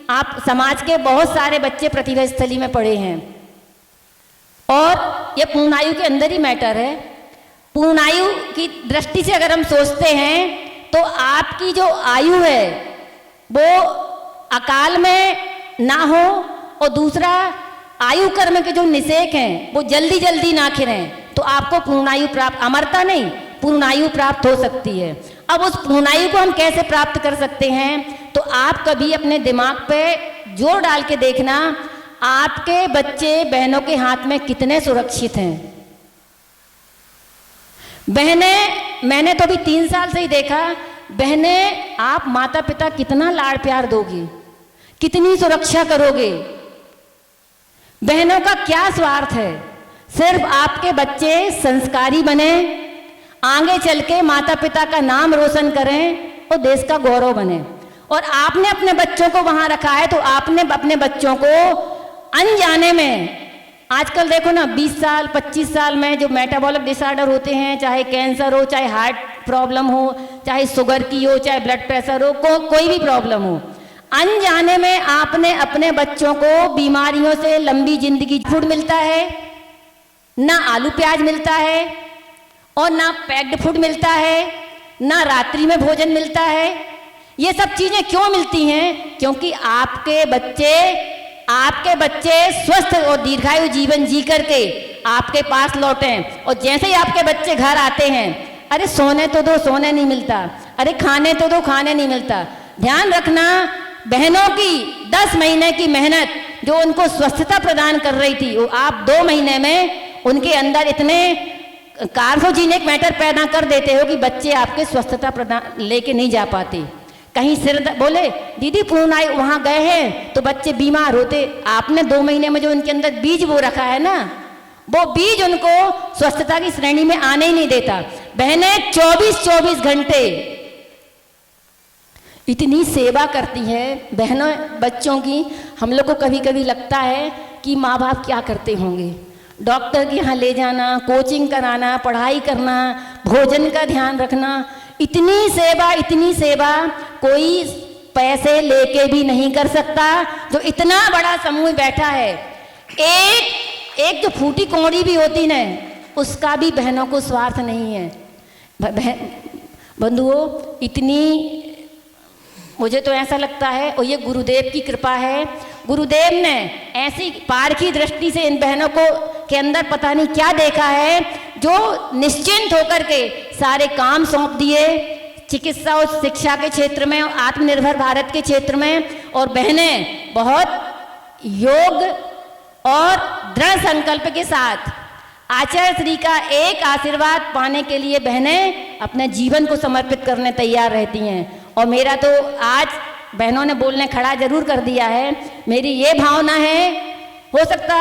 आप समाज के बहुत सारे बच्चे प्रतिभा स्थली में पढ़े हैं और ये पूर्णायु के अंदर ही मैटर है। पूर्णायु की दृष्टि से अगर हम सोचते हैं तो आपकी जो आयु है वो अकाल में ना हो और दूसरा आयु कर्म के जो निषेक हैं वो जल्दी जल्दी ना खिरें, तो आपको पूर्णायु प्राप्त, अमरता नहीं पूर्णायु प्राप्त हो सकती है। अब उस पूर्णायु को हम कैसे प्राप्त कर सकते हैं, तो आप कभी अपने दिमाग पे जोर डाल के देखना, आपके बच्चे बहनों के हाथ में कितने सुरक्षित हैं। बहनें, मैंने तो अभी 3 साल से ही देखा, बहनें आप माता पिता कितना लाड़ प्यार दोगी, कितनी सुरक्षा करोगे। बहनों का क्या स्वार्थ है, सिर्फ आपके बच्चे संस्कारी बने, आगे चल के माता पिता का नाम रोशन करें और देश का गौरव बने। और आपने अपने बच्चों को वहां रखा है तो आपने अपने बच्चों को अनजाने में, आजकल देखो ना 20 साल 25 साल में जो मेटाबॉलिक डिसऑर्डर होते हैं, चाहे कैंसर हो, चाहे हार्ट प्रॉब्लम हो, चाहे शुगर की हो, चाहे ब्लड प्रेशर हो, कोई भी प्रॉब्लम हो, अनजाने में आपने अपने बच्चों को बीमारियों से लंबी जिंदगी। फूड मिलता है ना, आलू प्याज मिलता है और ना पैक्ड फूड मिलता है, ना रात्रि में भोजन मिलता है। ये सब चीजें क्यों मिलती हैं? क्योंकि आपके बच्चे स्वस्थ और दीर्घायु जीवन जी करके आपके पास लौटें। और जैसे ही आपके बच्चे घर आते हैं, अरे सोने तो दो, सोने नहीं मिलता, अरे खाने तो दो, खाने नहीं मिलता। ध्यान रखना, बहनों की 10 महीने की मेहनत जो उनको स्वस्थता प्रदान कर रही थी, वो आप 2 महीने में उनके अंदर इतने कार्बोजेनिक मैटर पैदा कर देते हो कि बच्चे आपके स्वस्थता प्रदान लेके नहीं जा पाते। कहीं सिर बोले दीदी पूर्णायु वहां गए हैं तो बच्चे बीमार होते, आपने 2 महीने में जो उनके अंदर बीज वो रखा है ना, वो बीज उनको स्वस्थता की श्रेणी में आने ही नहीं देता। बहनें 24-24 घंटे इतनी सेवा करती हैं बहनों बच्चों की। हम लोग को कभी कभी लगता है कि माँ बाप क्या करते होंगे, डॉक्टर के यहाँ ले जाना, कोचिंग कराना, पढ़ाई करना, भोजन का ध्यान रखना, इतनी सेवा कोई पैसे लेके भी नहीं कर सकता। जो इतना बड़ा समूह बैठा है, एक जो फूटी कोड़ी भी होती ना, उसका भी बहनों को स्वार्थ नहीं है। बंधुओं, इतनी मुझे तो ऐसा लगता है, और ये गुरुदेव की कृपा है, गुरुदेव ने ऐसी पारखी दृष्टि से इन बहनों को के अंदर पता नहीं क्या देखा है, जो निश्चिंत होकर के सारे काम सौंप दिए, चिकित्सा और शिक्षा के क्षेत्र में, आत्मनिर्भर भारत के क्षेत्र में। और बहनें बहुत योग और दृढ़ संकल्प के साथ आचार्य श्री का एक आशीर्वाद पाने के लिए बहनें अपने जीवन को समर्पित करने तैयार रहती हैं। और मेरा तो आज बहनों ने बोलने खड़ा जरूर कर दिया है। मेरी ये भावना है, हो सकता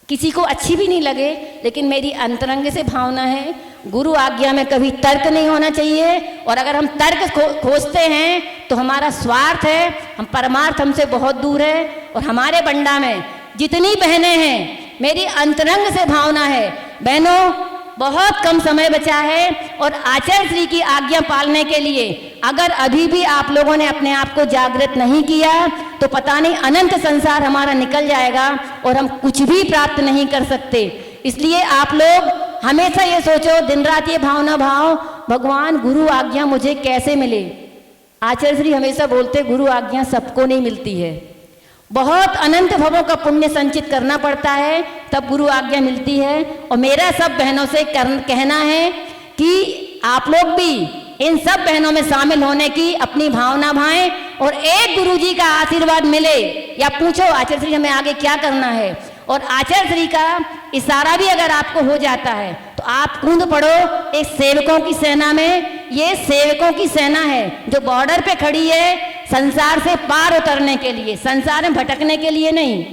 किसी को अच्छी भी नहीं लगे, लेकिन मेरी अंतरंग से भावना है, गुरु आज्ञा में कभी तर्क नहीं होना चाहिए। और अगर हम तर्क खोजते हैं तो हमारा स्वार्थ है, हम परमार्थ हमसे बहुत दूर है। और हमारे बंडा में जितनी बहनें हैं, मेरी अंतरंग से भावना है, बहनों बहुत कम समय बचा है और आचार्य श्री की आज्ञा पालने के लिए अगर अभी भी आप लोगों ने अपने आप को जागृत नहीं किया तो पता नहीं अनंत संसार हमारा निकल जाएगा और हम कुछ भी प्राप्त नहीं कर सकते। इसलिए आप लोग हमेशा ये सोचो, दिन रात ये भावना भाव, भगवान गुरु आज्ञा मुझे कैसे मिले। आचार्य श्री हमेशा बोलते, गुरु आज्ञा सबको नहीं मिलती है, बहुत अनंत भवों का पुण्य संचित करना पड़ता है, तब गुरु आज्ञा मिलती है। और मेरा सब बहनों से कहना है कि आप लोग भी इन सब बहनों में शामिल होने की अपनी भावना भाएं और एक गुरुजी का आशीर्वाद मिले, या पूछो आचार्य श्री हमें आगे क्या करना है, और आचार्य श्री का इशारा भी अगर आपको हो जाता है तो आप कूद पड़ो एक सेवकों की सेना में। ये सेवकों की सेना है जो बॉर्डर पे खड़ी है, संसार से पार उतरने के लिए, संसार में भटकने के लिए नहीं।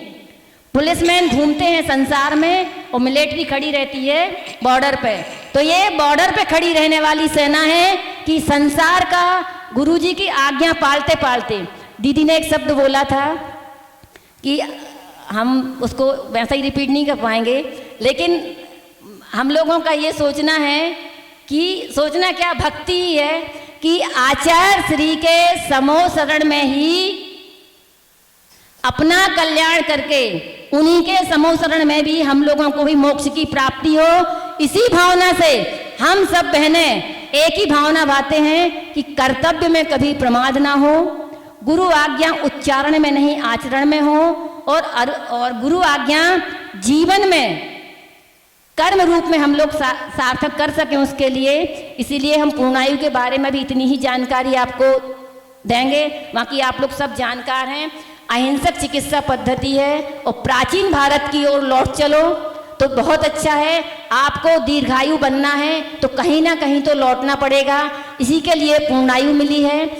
पुलिसमैन घूमते हैं संसार में और मिलिट्री खड़ी रहती है बॉर्डर पे, तो ये बॉर्डर पे खड़ी रहने वाली सेना है कि संसार का गुरुजी की आज्ञा पालते पालते। दीदी ने एक शब्द बोला था कि हम उसको वैसा ही रिपीट नहीं कर पाएंगे, लेकिन हम लोगों का ये सोचना है कि सोचना क्या, भक्ति ही है कि आचार्य श्री के समो शरण में ही अपना कल्याण करके उन्हीं के समोसरण में भी हम लोगों को भी मोक्ष की प्राप्ति हो। इसी भावना से हम सब बहनें एक ही भावना बातें हैं कि कर्तव्य में कभी प्रमाद ना हो, गुरु आज्ञा उच्चारण में नहीं आचरण में हो, और गुरु आज्ञा जीवन में कर्म रूप में हम लोग सार्थक कर सकें उसके लिए। इसीलिए हम पूर्णायु के बारे में भी इतनी ही जानकारी आपको देंगे, बाकी आप लोग सब जानकार हैं। अहिंसक चिकित्सा पद्धति है और प्राचीन भारत की ओर लौट चलो तो बहुत अच्छा है। आपको दीर्घायु बनना है तो कहीं ना कहीं तो लौटना पड़ेगा, इसी के लिए पूर्णायु मिली है।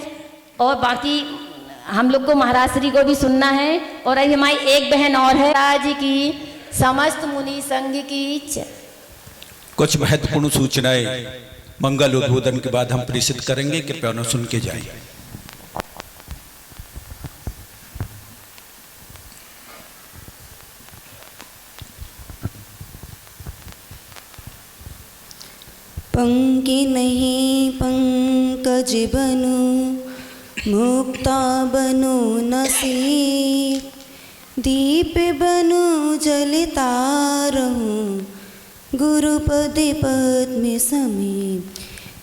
और बाकी हम लोग को महाराज श्री को भी सुनना है। और अभी हमारी एक बहन और है, राज की समस्त मुनि संघ की कुछ महत्वपूर्ण सूचनाएं मंगल उद्बोधन के बाद हम प्रेषित करेंगे, कृपया उन्हें सुन के जाइए। पंक्ति नहीं पंकज बनु, मुक्ता बनु नसीब, दीप बनु जलता रहूं, गुरुपद पद्म समीप।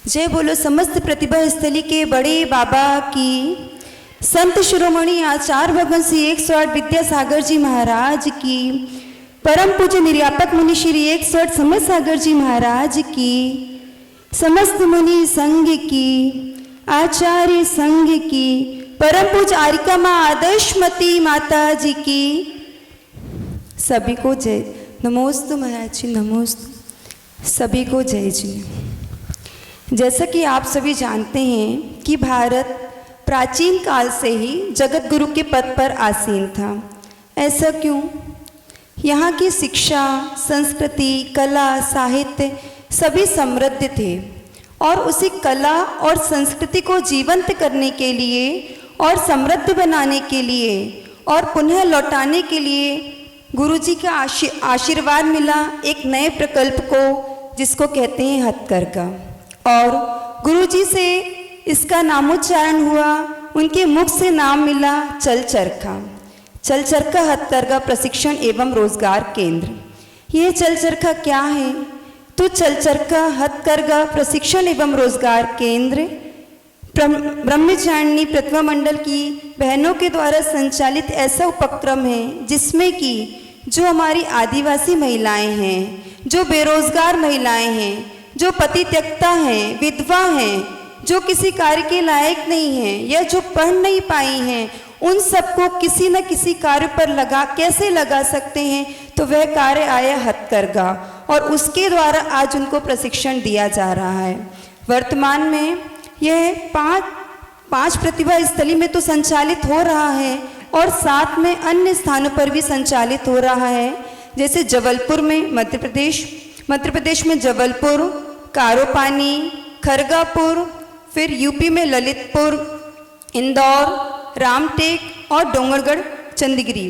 जय बोलो समस्त प्रतिभा स्थली के बड़े बाबा की, संत शिरोमणि आचार्य भगवान श्री 108 विद्यासागर जी महाराज की, परम पूज्य निर्यापक मुनि श्री 108 समय सागर जी महाराज की, समस्त मुनि संघ की, आचार्य संघ की, परम पूज्य आरिका माँ आदर्शमती माता जी की, सभी को जय। नमोस्तु महाराज जी, नमोस्तु। सभी को जय जी। जैसा कि आप सभी जानते हैं कि भारत प्राचीन काल से ही जगत गुरु के पद पर आसीन था। ऐसा क्यों? यहाँ की शिक्षा, संस्कृति, कला, साहित्य सभी समृद्ध थे और उसी कला और संस्कृति को जीवंत करने के लिए और समृद्ध बनाने के लिए और पुनः लौटाने के लिए गुरुजी का आशीर्वाद मिला एक नए प्रकल्प को, जिसको कहते हैं हथकरघा। और गुरुजी से इसका नामोच्चारण हुआ, उनके मुख से नाम मिला चल चरखा। चल चरखा हथकरघा प्रशिक्षण एवं रोजगार केंद्र। ये चल चरखा क्या है? तो चल चरखा हथकरघा प्रशिक्षण एवं रोजगार केंद्र ब्रह्मचारिणी प्रतिभा मंडल की बहनों के द्वारा संचालित ऐसा उपक्रम है जिसमें कि जो हमारी आदिवासी महिलाएं हैं, जो बेरोजगार महिलाएं हैं, जो पति त्यक्ता हैं, विधवा हैं, जो किसी कार्य के लायक नहीं हैं या जो पढ़ नहीं पाई हैं, उन सबको किसी न किसी कार्य पर कैसे लगा सकते हैं, तो वह कार्य आया हथकरघा और उसके द्वारा आज उनको प्रशिक्षण दिया जा रहा है। वर्तमान में यह पांच प्रतिभा स्थली में तो संचालित हो रहा है और साथ में अन्य स्थानों पर भी संचालित हो रहा है। जैसे जबलपुर में मध्य प्रदेश में जबलपुर, कारोपानी, खरगापुर, फिर यूपी में ललितपुर, इंदौर, रामटेक और डोंगरगढ़ चंदगिरी,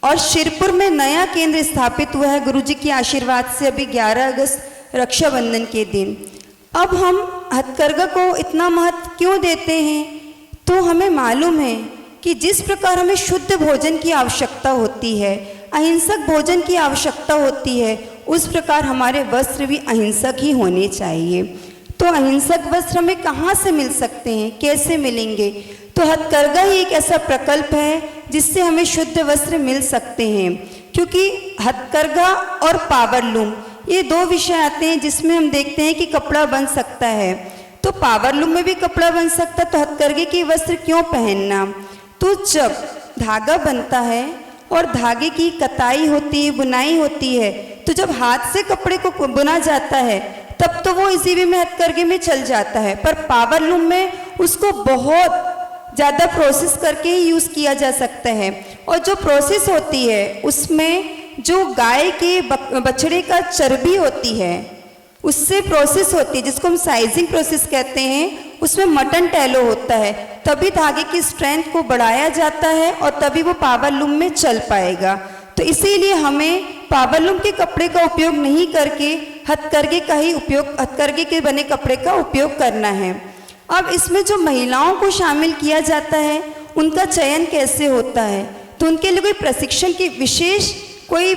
और शिरपुर में नया केंद्र स्थापित हुआ है गुरुजी के आशीर्वाद से अभी 11 अगस्त रक्षाबंधन के दिन। अब हम हथकरघा को इतना महत्व क्यों देते हैं? तो हमें मालूम है कि जिस प्रकार हमें शुद्ध भोजन की आवश्यकता होती है, अहिंसक भोजन की आवश्यकता होती है, उस प्रकार हमारे वस्त्र भी अहिंसक ही होने चाहिए। तो अहिंसक वस्त्र हमें कहाँ से मिल सकते हैं, कैसे मिलेंगे? तो हथकरघा ही एक ऐसा प्रकल्प है जिससे हमें शुद्ध वस्त्र मिल सकते हैं। क्योंकि हथकरघा और पावरलूम ये दो विषय आते हैं जिसमें हम देखते हैं कि कपड़ा बन सकता है। तो पावरलूम में भी कपड़ा बन सकता है, तो हथकरघे के वस्त्र क्यों पहनना? तो जब धागा बनता है और धागे की कताई होती है, बुनाई होती है, तो जब हाथ से कपड़े को बुना जाता है तब तो वो इसी वे में हथकरघे में चल जाता है, पर पावरलूम में उसको बहुत ज़्यादा प्रोसेस करके ही यूज़ किया जा सकता है। और जो प्रोसेस होती है उसमें जो गाय के बछड़े का चर्बी होती है उससे प्रोसेस होती है, जिसको हम साइजिंग प्रोसेस कहते हैं, उसमें मटन टैलो होता है, तभी धागे की स्ट्रेंथ को बढ़ाया जाता है और तभी वो पावरलूम में चल पाएगा। तो इसीलिए हमें पावरलूम के कपड़े का उपयोग नहीं करके हथकरघे के बने कपड़े का उपयोग करना है। अब इसमें जो महिलाओं को शामिल किया जाता है उनका चयन कैसे होता है? तो उनके लिए कोई प्रशिक्षण की विशेष कोई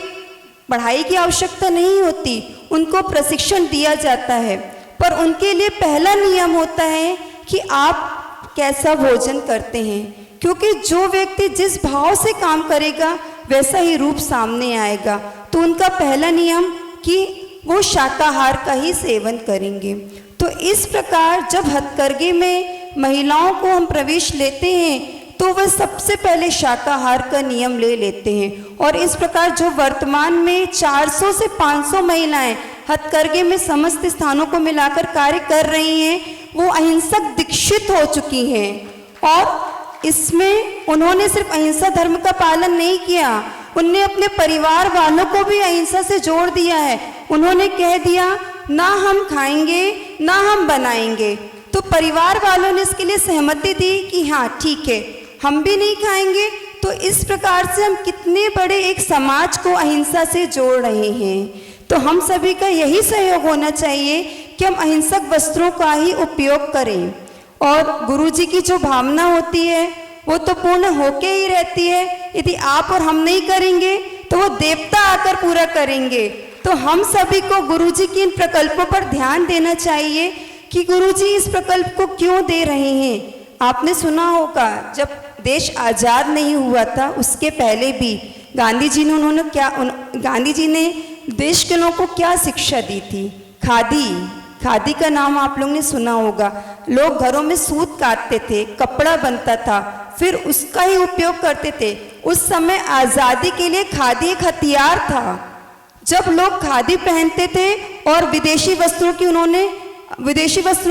पढ़ाई की आवश्यकता नहीं होती, उनको प्रशिक्षण दिया जाता है। पर उनके लिए पहला नियम होता है कि आप कैसा भोजन करते हैं, क्योंकि जो व्यक्ति जिस भाव से काम करेगा वैसा ही रूप सामने आएगा। तो उनका पहला नियम कि वो शाकाहार का ही सेवन करेंगे। तो इस प्रकार जब हथकरघे में महिलाओं को हम प्रवेश लेते हैं तो वह सबसे पहले शाकाहार का नियम ले लेते हैं। और इस प्रकार जो वर्तमान में 400 से 500 महिलाएं हथकरघे में समस्त स्थानों को मिलाकर कार्य कर रही हैं, वो अहिंसक दीक्षित हो चुकी हैं। और इसमें उन्होंने सिर्फ अहिंसा धर्म का पालन नहीं किया, उनने अपने परिवार वालों को भी अहिंसा से जोड़ दिया है। उन्होंने कह दिया ना हम खाएंगे ना हम बनाएंगे। तो परिवार वालों ने इसके लिए सहमति दी कि हाँ ठीक है, हम भी नहीं खाएंगे। तो इस प्रकार से हम कितने बड़े एक समाज को अहिंसा से जोड़ रहे हैं। तो हम सभी का यही सहयोग होना चाहिए कि हम अहिंसक वस्त्रों का ही उपयोग करें। और गुरुजी की जो भावना होती है वो तो पूर्ण होके ही रहती है। यदि आप और हम नहीं करेंगे तो वो देवता आकर पूरा करेंगे। तो हम सभी को गुरुजी की इन प्रकल्पों पर ध्यान देना चाहिए कि गुरुजी इस प्रकल्प को क्यों दे रहे हैं। आपने सुना होगा जब देश आज़ाद नहीं हुआ था उसके पहले भी गांधी जी ने देश के लोगों को क्या शिक्षा दी थी? खादी का नाम आप लोगों ने सुना होगा। लोग घरों में सूत काटते थे, कपड़ा बनता था, फिर उसका ही उपयोग करते थे। उस समय आज़ादी के लिए खादी एक हथियार था। जब लोग खादी पहनते थे और विदेशी वस्त्रों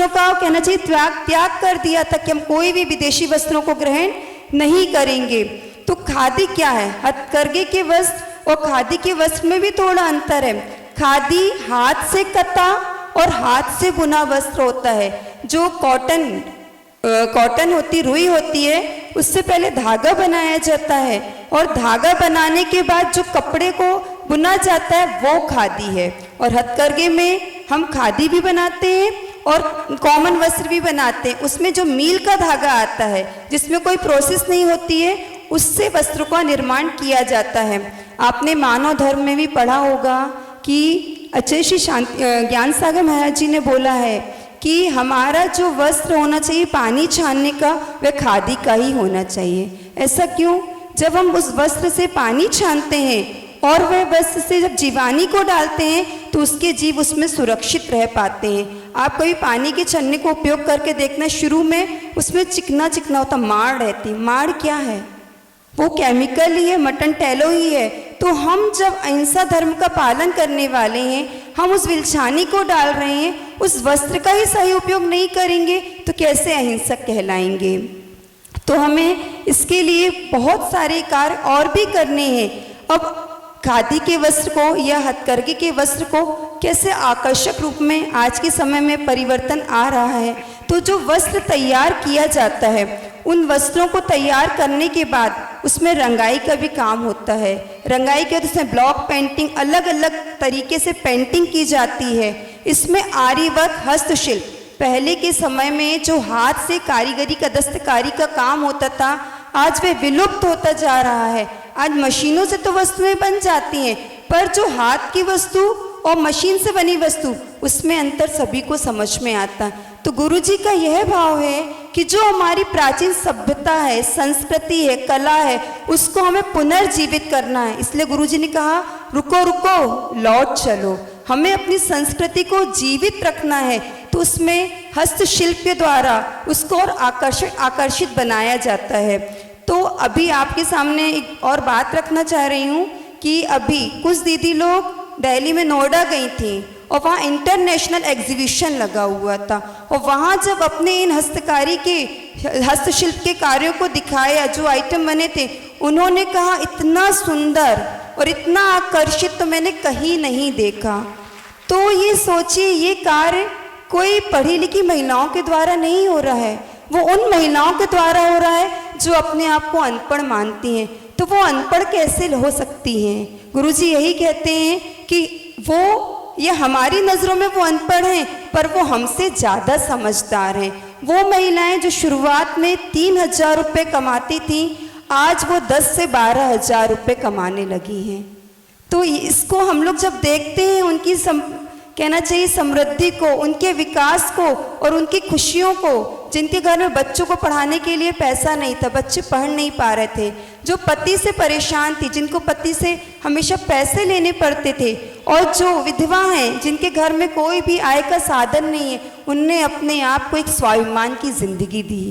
का कहना चाहिए त्याग कर दिया था कि हम कोई भी विदेशी वस्त्रों को ग्रहण नहीं करेंगे। तो खादी क्या है? हथकरघे के वस्त्र और खादी के वस्त्र में भी थोड़ा अंतर है। खादी हाथ से कता और हाथ से बुना वस्त्र होता है। जो कॉटन होती, रुई होती है, उससे पहले धागा बनाया जाता है और धागा बनाने के बाद जो कपड़े को बुना जाता है वो खादी है। और हथकरघे में हम खादी भी बनाते हैं और कॉमन वस्त्र भी बनाते हैं। उसमें जो मील का धागा आता है जिसमें कोई प्रोसेस नहीं होती है, उससे वस्त्र का निर्माण किया जाता है। आपने मानव धर्म में भी पढ़ा होगा कि आचार्य श्री ज्ञान सागर महाराज जी ने बोला है कि हमारा जो वस्त्र होना चाहिए पानी छानने का, वह खादी का ही होना चाहिए। ऐसा क्यों? जब हम उस वस्त्र से पानी छानते हैं और वह वस्त्र से जब जीवानी को डालते हैं तो उसके जीव उसमें सुरक्षित रह पाते हैं। आप कभी पानी के छन्ने को उपयोग करके देखना, शुरू में उसमें चिकना चिकना होता, माड़ रहती। माड़ क्या है? वो केमिकल ही है, मटन टैलो ही है। तो हम जब अहिंसा धर्म का पालन करने वाले हैं, हम उस विलछानी को डाल रहे हैं, उस वस्त्र का ही सही उपयोग नहीं करेंगे तो कैसे अहिंसक कहलाएंगे? तो हमें इसके लिए बहुत सारे कार्य और भी करने हैं। अब खादी के वस्त्र को या हथकरघे के वस्त्र को कैसे आकर्षक रूप में आज के समय में परिवर्तन आ रहा है। तो जो वस्त्र तैयार किया जाता है, उन वस्त्रों को तैयार करने के बाद उसमें रंगाई का भी काम होता है। रंगाई के बाद उसमें ब्लॉक पेंटिंग, अलग अलग तरीके से पेंटिंग की जाती है। इसमें आरी वर्क, हस्तशिल्प, पहले के समय में जो हाथ से कारीगरी का, दस्तकारी का काम होता था, आज वह विलुप्त होता जा रहा है। आज मशीनों से तो वस्तुएं बन जाती हैं, पर जो हाथ की वस्तु और मशीन से बनी वस्तु, उसमें अंतर सभी को समझ में आता है। तो गुरुजी का यह भाव है कि जो हमारी प्राचीन सभ्यता है, संस्कृति है, कला है, उसको हमें पुनर्जीवित करना है। इसलिए गुरुजी ने कहा रुको रुको लौट चलो, हमें अपनी संस्कृति को जीवित रखना है। तो उसमें हस्तशिल्प के द्वारा उसको और आकर्षित बनाया जाता है। तो अभी आपके सामने एक और बात रखना चाह रही हूँ कि अभी कुछ दीदी लोग दिल्ली में नोएडा गई थी और वहाँ इंटरनेशनल एग्जीबिशन लगा हुआ था। और वहाँ जब अपने इन हस्तशिल्प के कार्यों को दिखाया, जो आइटम बने थे, उन्होंने कहा इतना सुंदर और इतना आकर्षित तो मैंने कहीं नहीं देखा। तो ये सोचिए, ये कार्य कोई पढ़ी लिखी महिलाओं के द्वारा नहीं हो रहा है, वो उन महिलाओं के द्वारा हो रहा है जो अपने आप को अनपढ़ मानती हैं। तो वो अनपढ़ कैसे हो सकती हैं? गुरुजी यही कहते हैं कि ये हमारी नज़रों में वो अनपढ़ हैं, पर वो हमसे ज़्यादा समझदार हैं। वो महिलाएं जो शुरुआत में 3000 रुपये कमाती थीं, आज वो 10 से 12 हजार रुपये कमाने लगी हैं। तो इसको हम लोग जब देखते हैं, उनकी कहना चाहिए समृद्धि को, उनके विकास को और उनकी खुशियों को, जिनके घर में बच्चों को पढ़ाने के लिए पैसा नहीं था, बच्चे पढ़ नहीं पा रहे थे, जो पति से परेशान थी, जिनको पति से हमेशा पैसे लेने पड़ते थे, और जो विधवा हैं जिनके घर में कोई भी आय का साधन नहीं है, उनने अपने आप को एक स्वाभिमान की जिंदगी दी।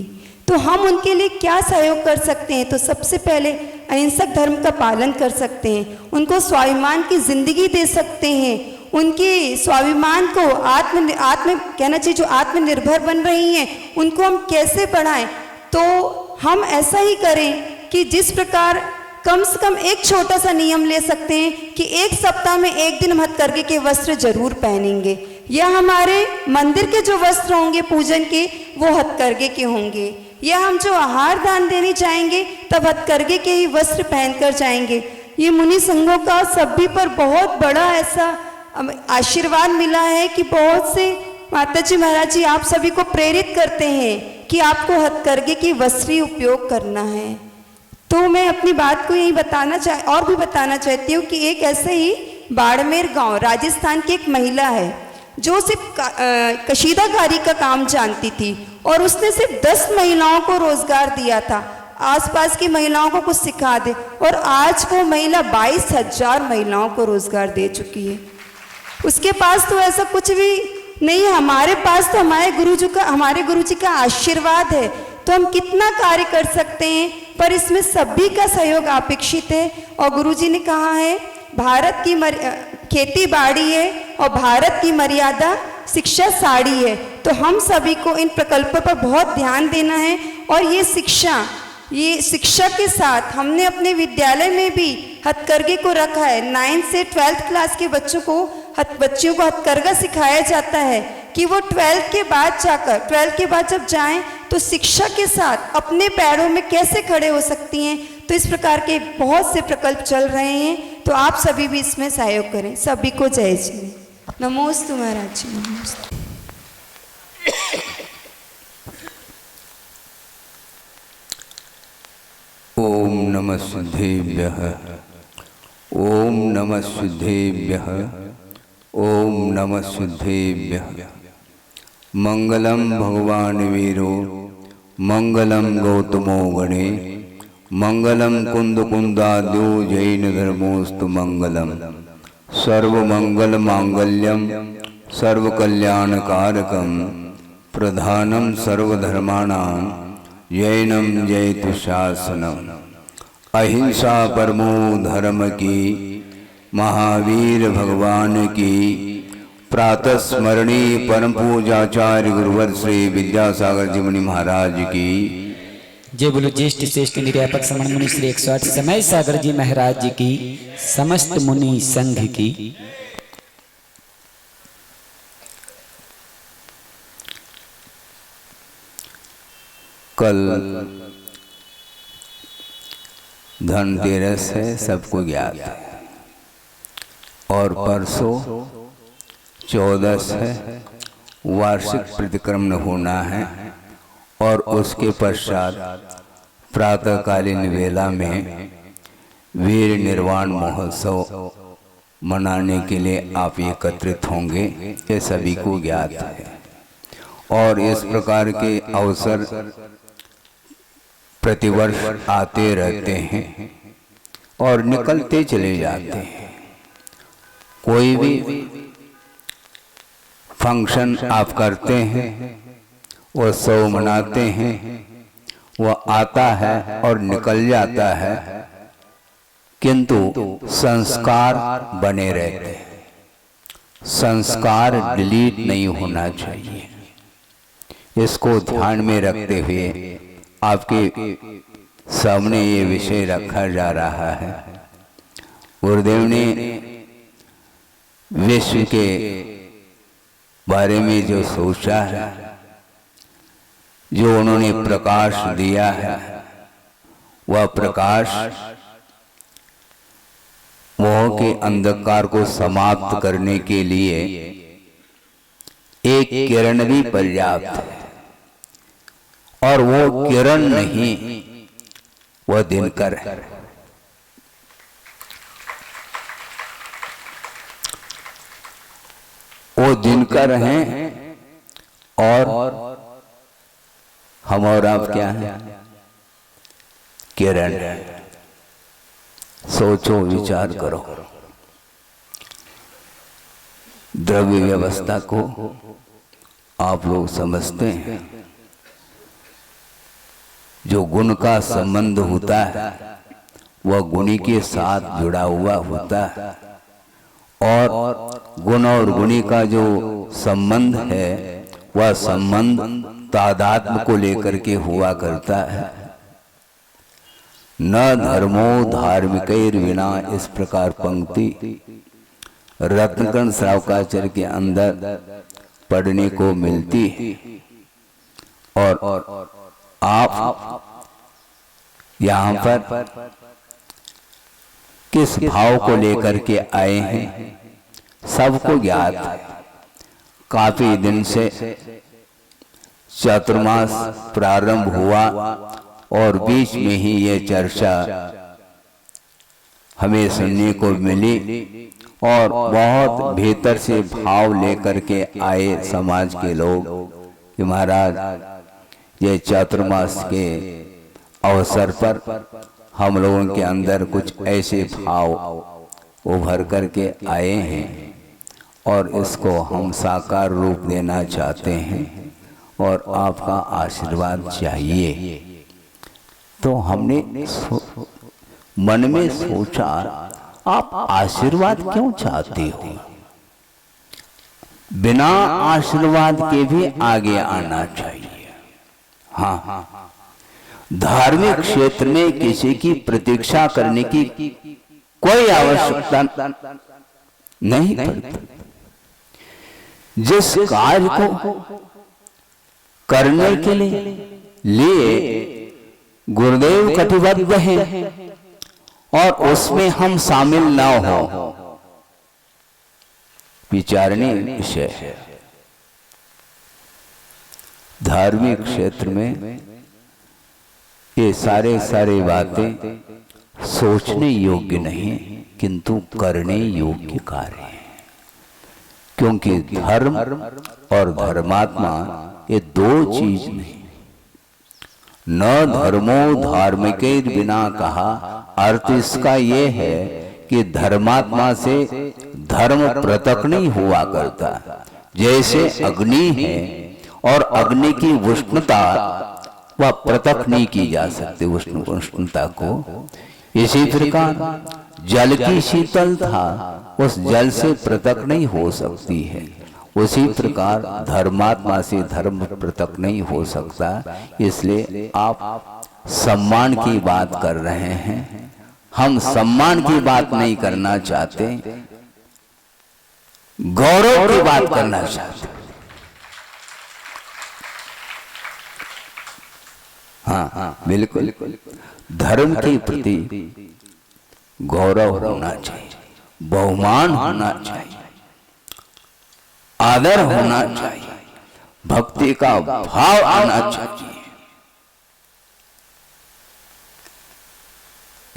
तो हम उनके लिए क्या सहयोग कर सकते हैं? तो सबसे पहले अहिंसक धर्म का पालन कर सकते हैं, उनको स्वाभिमान की जिंदगी दे सकते हैं, उनके स्वाभिमान को आत्म कहना चाहिए, जो आत्मनिर्भर बन रही हैं उनको हम कैसे बढ़ाएं? तो हम ऐसा ही करें कि जिस प्रकार कम से कम एक छोटा सा नियम ले सकते हैं कि एक सप्ताह में एक दिन हम हथकरघे के वस्त्र जरूर पहनेंगे, या हमारे मंदिर के जो वस्त्र होंगे पूजन के वो हथकरघे के होंगे, या हम जो आहार दान देने जाएंगे तब हथकरघे के ही वस्त्र पहनकर जाएंगे। ये मुनि संघों का सभी पर बहुत बड़ा ऐसा आशीर्वाद मिला है कि बहुत से माताजी महाराज जी आप सभी को प्रेरित करते हैं कि आपको हथकरघे की वस्त्र उपयोग करना है। तो मैं अपनी बात को यही बताना चाहती हूँ कि एक ऐसे ही बाड़मेर गांव राजस्थान की एक महिला है जो सिर्फ कशीदाकारी का काम जानती थी, और उसने सिर्फ 10 महिलाओं को रोजगार दिया था, आसपास की महिलाओं को कुछ सिखा दे, और आज वो महिला 22,000 महिलाओं को रोजगार दे चुकी है। उसके पास तो ऐसा कुछ भी नहीं है, हमारे पास तो हमारे गुरुजी का आशीर्वाद है, तो हम कितना कार्य कर सकते हैं, पर इसमें सभी का सहयोग अपेक्षित है। और गुरुजी ने कहा है भारत की खेती बाड़ी है और भारत की मर्यादा शिक्षा साड़ी है, तो हम सभी को इन प्रकल्पों पर बहुत ध्यान देना है। और ये शिक्षा के साथ हमने अपने विद्यालय में भी हथकरघे को रखा है। 9 से 12th क्लास के बच्चों को हथकरघा सिखाया जाता है कि वो 12th के बाद जब जाएं तो शिक्षा के साथ अपने पैरों में कैसे खड़े हो सकती हैं। तो इस प्रकार के बहुत से प्रकल्प चल रहे हैं, तो आप सभी भी इसमें सहयोग करें। सभी को जय जी। नमोस्तु महाराज जी, नमोस्तु। ओम नमः सिद्धेभ्यः, ओम नमः सिद्धेभ्यः, ओम नमः सिद्धेभ्यः। मंगलम भगवान वीरो, मंगलम गौतमो गणे, मंगलम कुंद कुंदाद्यो जैन धर्मोस्तु मंगलम। सर्वमंगल मांगल्यम सर्वकल्याणकारकम प्रधानम सर्वधर्माणां जैनम जयतु शासनम। अहिंसा परमो धर्म की, महावीर भगवान की प्रातः स्मरणीय परम पूजाचार्य गुरुवर श्री विद्यासागर जी मुनि महाराज की जय। बोलो ज्येष्ठ श्रेष्ठ निर्यापक समण मुनि श्री 108 समय सागर जी महाराज जी की, समस्त मुनि संघ की। कल धनतेरस है, सबको ज्ञात है, और परसों 14 है, वार्षिक प्रतिक्रमण होना है, और उसके पश्चात प्रातःकालीन वेला में वीर निर्वाण महोत्सव मनाने के लिए आप एकत्रित होंगे, ये सभी को ज्ञात है। और इस प्रकार के अवसर प्रतिवर्ष आते रहते हैं और निकलते चले जाते हैं। कोई भी फंक्शन आप करते हैं, उत्सव मनाते हैं, वह आता है और निकल जाता है, किंतु संस्कार बने रहते हैं। संस्कार डिलीट नहीं होना चाहिए। इसको ध्यान में रखते हुए आपके सामने ये विषय रखा जा रहा है। गुरुदेव ने विश्व के बारे में जो सोचा है, जो उन्होंने प्रकाश दिया है, वह प्रकाश मोह के अंधकार को समाप्त करने के लिए एक किरण भी पर्याप्त है। और वो किरण नहीं, वह दिनकर है। वो दिनकर हैं और हम और आप क्या हैं? किरण। सोचो, विचार करो। द्रव्य व्यवस्था को आप लोग समझते हैं। जो गुण का संबंध होता है वह गुणी के साथ जुड़ा हुआ होता है, और गुण और गुणी का जो संबंध है वह संबंध तादात्म्य को लेकर के हुआ करता है। न धर्मो धार्मिकैर विना, इस प्रकार पंक्ति रत्नकण श्रावकाचार्य के अंदर पढ़ने को मिलती है। और आप यहाँ पर किस भाव को लेकर के आए हैं सबको ज्ञात है। काफी दिन से चातुर्मास प्रारंभ हुआ और बीच में ही ये चर्चा हमें सुनने को मिली, और बहुत भीतर से भाव लेकर के आए समाज के लोग कि महाराज ये चातुर्मास के अवसर पर हम लोगों के अंदर कुछ ऐसे भाव उभर करके आए हैं और इसको हम साकार रूप देना चाहते हैं और आपका आशीर्वाद चाहिए। तो हमने मन में सोचा, आप आशीर्वाद क्यों चाहते हो? बिना आशीर्वाद के भी आगे आना चाहिए। हाँ, धार्मिक क्षेत्र में किसी की प्रतीक्षा करने की कोई आवश्यकता नहीं पड़ती। जिस कार्य को करने के लिए गुरुदेव कटिबद्ध हैं और उसमें हम शामिल ना हो, विचारणीय विषय है। धार्मिक क्षेत्र में ये सारे बातें सोचने योग्य नहीं किंतु करने योग्य कार्य है। क्योंकि धर्म और धर्मात्मा ये दो चीज नहीं। न धर्मो धार्मिकेर बिना कहा, अर्थ इसका ये है कि धर्मात्मा से धर्म पृथक नहीं हुआ करता। जैसे अग्नि है और अग्नि की उष्णता वह पृथक नहीं की जा सकती उष्णता को, इसी प्रकार जल की शीतलता उस जल से पृथक नहीं हो सकती है। उसी प्रकार धर्मात्मा से धर्म पृथक नहीं हो सकता। इसलिए आप सम्मान की बात कर रहे हैं, हम सम्मान की बात नहीं करना चाहते, गौरव की बात करना चाहते। हाँ, बिल्कुल धर्म के प्रति गौरव होना चाहिए, बहुमान होना चाहिए, आदर होना चाहिए, भक्ति का भाव आना चाहिए।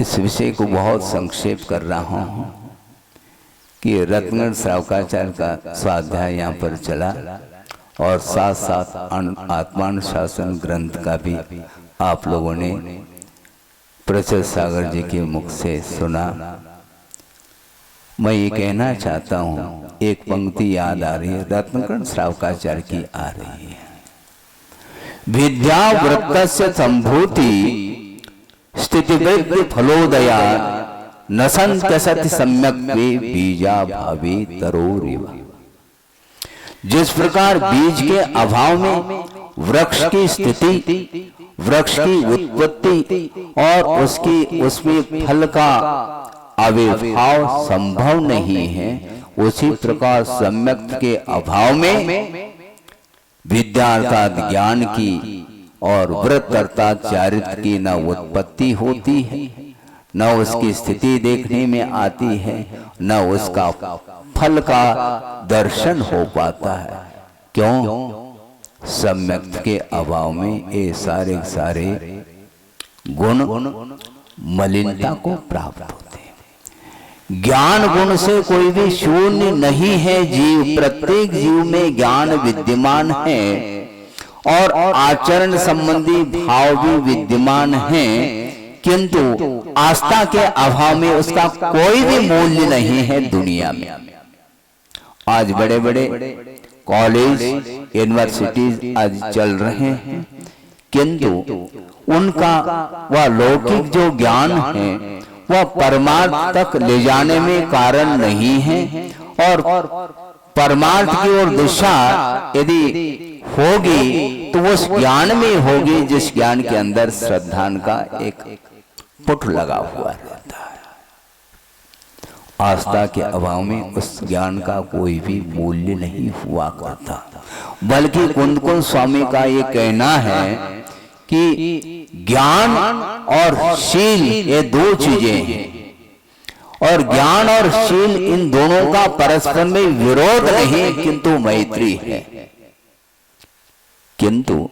इस विषय को बहुत संक्षेप कर रहा हूं कि रत्नगण श्रावकाचार्य का स्वाध्याय यहाँ पर चला और साथ साथ आत्मानुशासन ग्रंथ का भी आप लोगों ने प्रचल सागर जी के मुख से सुना। मैं ये कहना चाहता हूँ, एक पंक्ति याद आ रही है, रत्नगण श्रावकाचार्य की आ रही है। विद्या वृत्तस्य संभूति स्थिति वृद्धि फलोदया न संत्यसति सम्यक वे बीजा भावे तरोरिव। जिस प्रकार बीज के अभाव में वृक्ष की स्थिति, वृक्ष की उत्पत्ति और उसमें फल का आविर्भाव संभव नहीं है, उसी प्रकार सम्यक के अभाव में विद्या अर्थात ज्ञान की और व्रत अर्थात चारित्र की न उत्पत्ति होती है, न उसकी स्थिति देखने में आती है, न उसका फल का दर्शन हो पाता है। क्यों? सम्यक के अभाव में ये सारे गुण मलिनता को प्राप्त होते हैं। ज्ञान गुण से कोई भी शून्य नहीं है जीव, प्रत्येक जीव में ज्ञान विद्यमान है और आचरण संबंधी भाव भी विद्यमान है, किंतु आस्था के अभाव में उसका कोई भी मूल्य नहीं है दुनिया में। आज बड़े बड़े कॉलेज यूनिवर्सिटीज आज चल रहे हैं, किंतु उनका वह लौकिक जो ज्ञान है वह परमार्थ तक ले जाने में कारण नहीं है, और परमार्थ की ओर दिशा यदि होगी तो उस ज्ञान में होगी जिस ज्ञान के अंदर श्रद्धा का एक पुट लगा हुआ रहता है। आस्था के अभाव में उस ज्ञान का कोई भी मूल्य नहीं हुआ करता। बल्कि कुंद कुंद स्वामी का ये कहना है कि ज्ञान और शील ये दो चीजें हैं, और ज्ञान और शील इन दोनों का परस्पर में विरोध नहीं किंतु मैत्री है। किंतु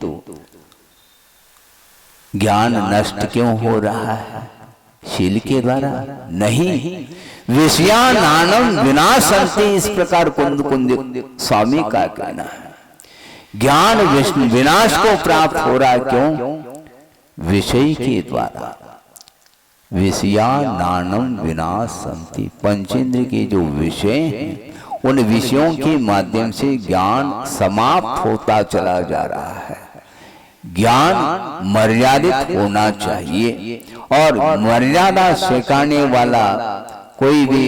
ज्ञान नष्ट क्यों हो रहा है? शील के द्वारा नहीं। विषयानानम विनाशन्ति, इस प्रकार कुंद कुंद स्वामी का कहना है। ज्ञान विनाश को प्राप्त हो रहा क्यों? विषय के द्वारा। विषयानानम विनाशन्ति, पंचेंद्र के जो विषय हैं उन विषयों के माध्यम से ज्ञान समाप्त होता चला जा रहा है। ज्ञान मर्यादित होना चाहिए, और मर्यादा सिखाने वाला कोई भी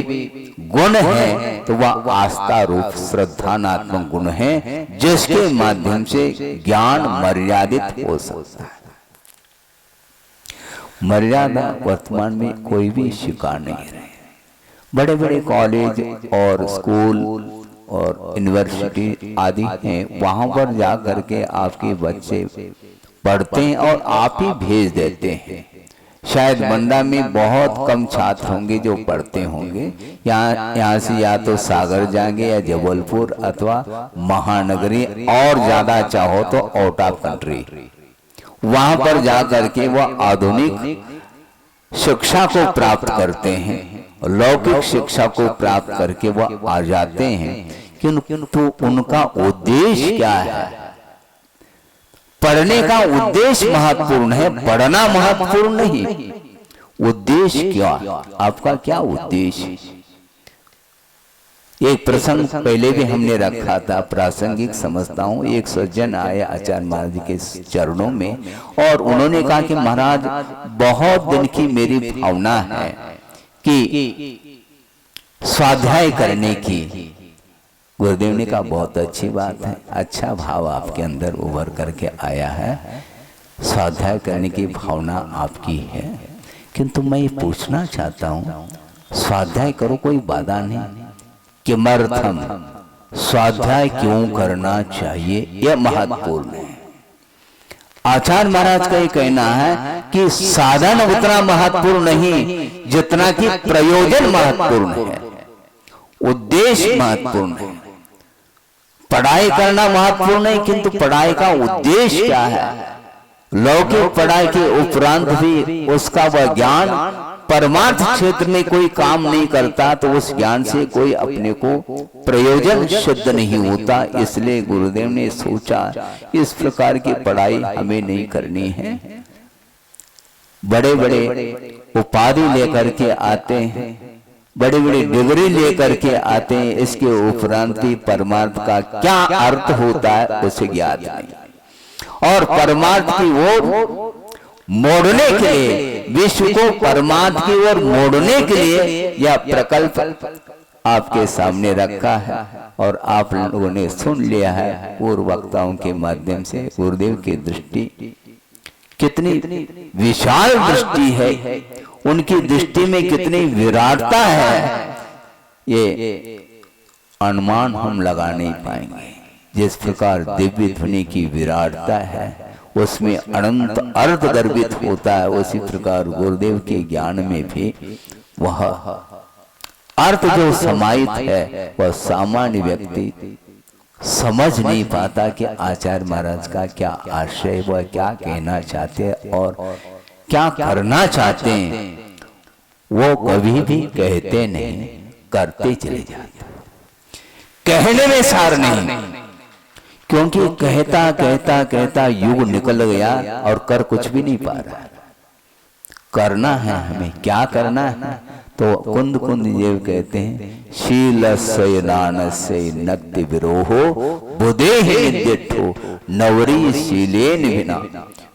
गुण है तो वह आस्था रूप श्रद्धानात्मक गुण है, जिसके माध्यम से ज्ञान मर्यादित हो सकता है। मर्यादा वर्तमान में कोई भी स्वीकार नहीं रहे। बड़े बड़े कॉलेज और स्कूल और यूनिवर्सिटी आदि हैं, वहां पर जा करके आपके बच्चे पढ़ते हैं और आप ही भेज देते हैं। शायद बंदा में बहुत कम छात्र होंगे जो पढ़ते होंगे। यहाँ से या तो सागर जाएंगे या जबलपुर अथवा महानगरी, और ज्यादा चाहो तो आउट ऑफ कंट्री। वहां पर जा करके वह आधुनिक शिक्षा को प्राप्त करते हैं, लौकिक शिक्षा को प्राप्त करके वह आ जाते हैं। किंतु उनका उद्देश्य क्या है? पढ़ने का उद्देश्य महत्वपूर्ण है, पढ़ना महत्वपूर्ण नहीं। उद्देश्य क्या? आपका क्या उद्देश्य? एक प्रसंग पहले भी हमने रखा था, प्रासंगिक समझता हूँ। एक सज्जन आए आचार्य महाराज के चरणों में और उन्होंने कहा कि महाराज, बहुत दिन की मेरी भावना है कि स्वाध्याय करने की। गुरुदेव ने कहा बहुत अच्छी बात है, अच्छा भाव आपके अंदर उभर करके आया है, स्वाध्याय करने की भावना आपकी है, किंतु मैं ये पूछना चाहता हूँ, स्वाध्याय करो, कोई बाधा नहीं, किमर्थम, स्वाध्याय क्यों करना चाहिए, यह महत्वपूर्ण है। आचार्य महाराज का ये कहना है कि साधन उतना महत्वपूर्ण नहीं जितना कि प्रयोजन महत्वपूर्ण है, उद्देश्य महत्वपूर्ण है। पढ़ाई करना महत्वपूर्ण नहीं, किंतु पढ़ाई का उद्देश्य क्या है? लौकिक पढ़ाई के उपरांत भी उसका वह ज्ञान परमार्थ क्षेत्र में कोई काम नहीं करता तो उस ज्ञान से कोई अपने को प्रयोजन सिद्ध नहीं होता। इसलिए गुरुदेव ने सोचा इस प्रकार की पढ़ाई हमें नहीं करनी है। बड़े बड़े उपाधि लेकर के आते हैं, बड़ी बड़ी डिग्री लेकर के आते हैं, इसके उपरांत भी परमार्थ का क्या अर्थ होता है उसे ज्ञात नहीं। और परमार्थ की ओर मोड़ने के लिए, विश्व को परमार्थ की ओर मोड़ने के लिए यह प्रकल्प आपके सामने रखा है और आप लोगों ने सुन लिया है। पूर्व वक्ताओं के माध्यम से गुरुदेव की दृष्टि कितनी विशाल दृष्टि है, उनकी दृष्टि में कितनी विराटता है, ये अनुमान हम लगा नहीं पाएंगे। जिस प्रकार दिव्य ध्वनि की विराटता है उसमें अनंत अर्थ गर्भित होता है, उसी प्रकार गुरुदेव के ज्ञान में भी वह अर्थ जो समाहित है वह सामान्य व्यक्ति समझ नहीं पाता कि आचार्य महाराज का क्या आशय, वह क्या कहना चाहते हैं और क्या करना चाहते हैं वो कभी भी कहते नहीं, करते चले जाते। कहने में सार नहीं, क्योंकि कहता कहता कहता युग निकल गया और कर कुछ भी नहीं पा रहा। करना है हमें, क्या करना है? तो कुंद कुंद देव कहते हैं शीलस्य नानस्य नक्ति विरोहो बुधेहि निद्यठो नवरी शीलेन विना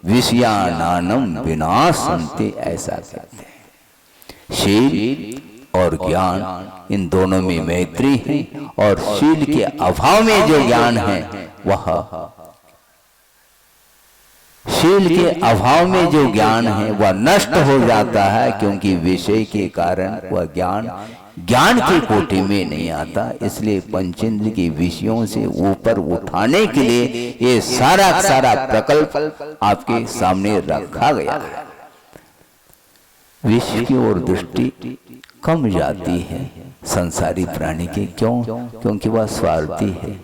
विषयानानम विनाशन्ति, ऐसा कहते हैं। शील और ज्ञान इन दोनों में मैत्री है, और शील के अभाव में जो ज्ञान है वह, शील के अभाव में जो ज्ञान है वह नष्ट हो जाता है, क्योंकि विषय के कारण वह ज्ञान की कोटि में नहीं आता। इसलिए पंचेंद्र के विषयों से ऊपर उठाने के लिए ये सारा प्रकल्प आपके सामने रखा गया है। विषय की ओर दृष्टि कम जाती है संसारी प्राणी की, क्यों? क्योंकि वह स्वार्थी है।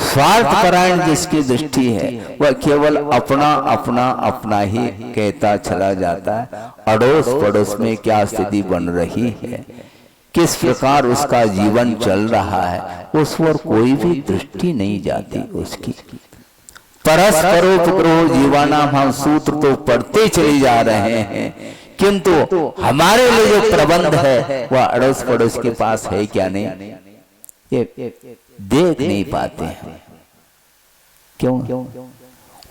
स्वार्थ परायण जिसकी दृष्टि है वह केवल अपना अपना अपना ही कहता चला जाता है। अड़ोस पड़ोस में क्या स्थिति बन रही है, किस प्रकार उसका जीवन चल रहा है, उस पर कोई भी दृष्टि नहीं जाती उसकी। परस्परोपद्रव जीवानाम, हम सूत्र तो पढ़ते चले जा रहे हैं, किंतु हमारे लिए जो प्रबंध है वह अड़ोस पड़ोस के पास है क्या नहीं, ये देख नहीं पाते हैं। क्यों?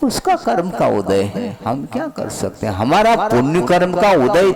उसका कर्म का उदय है, हम क्या कर सकते हैं? हमारा पुण्य कर्म का उदय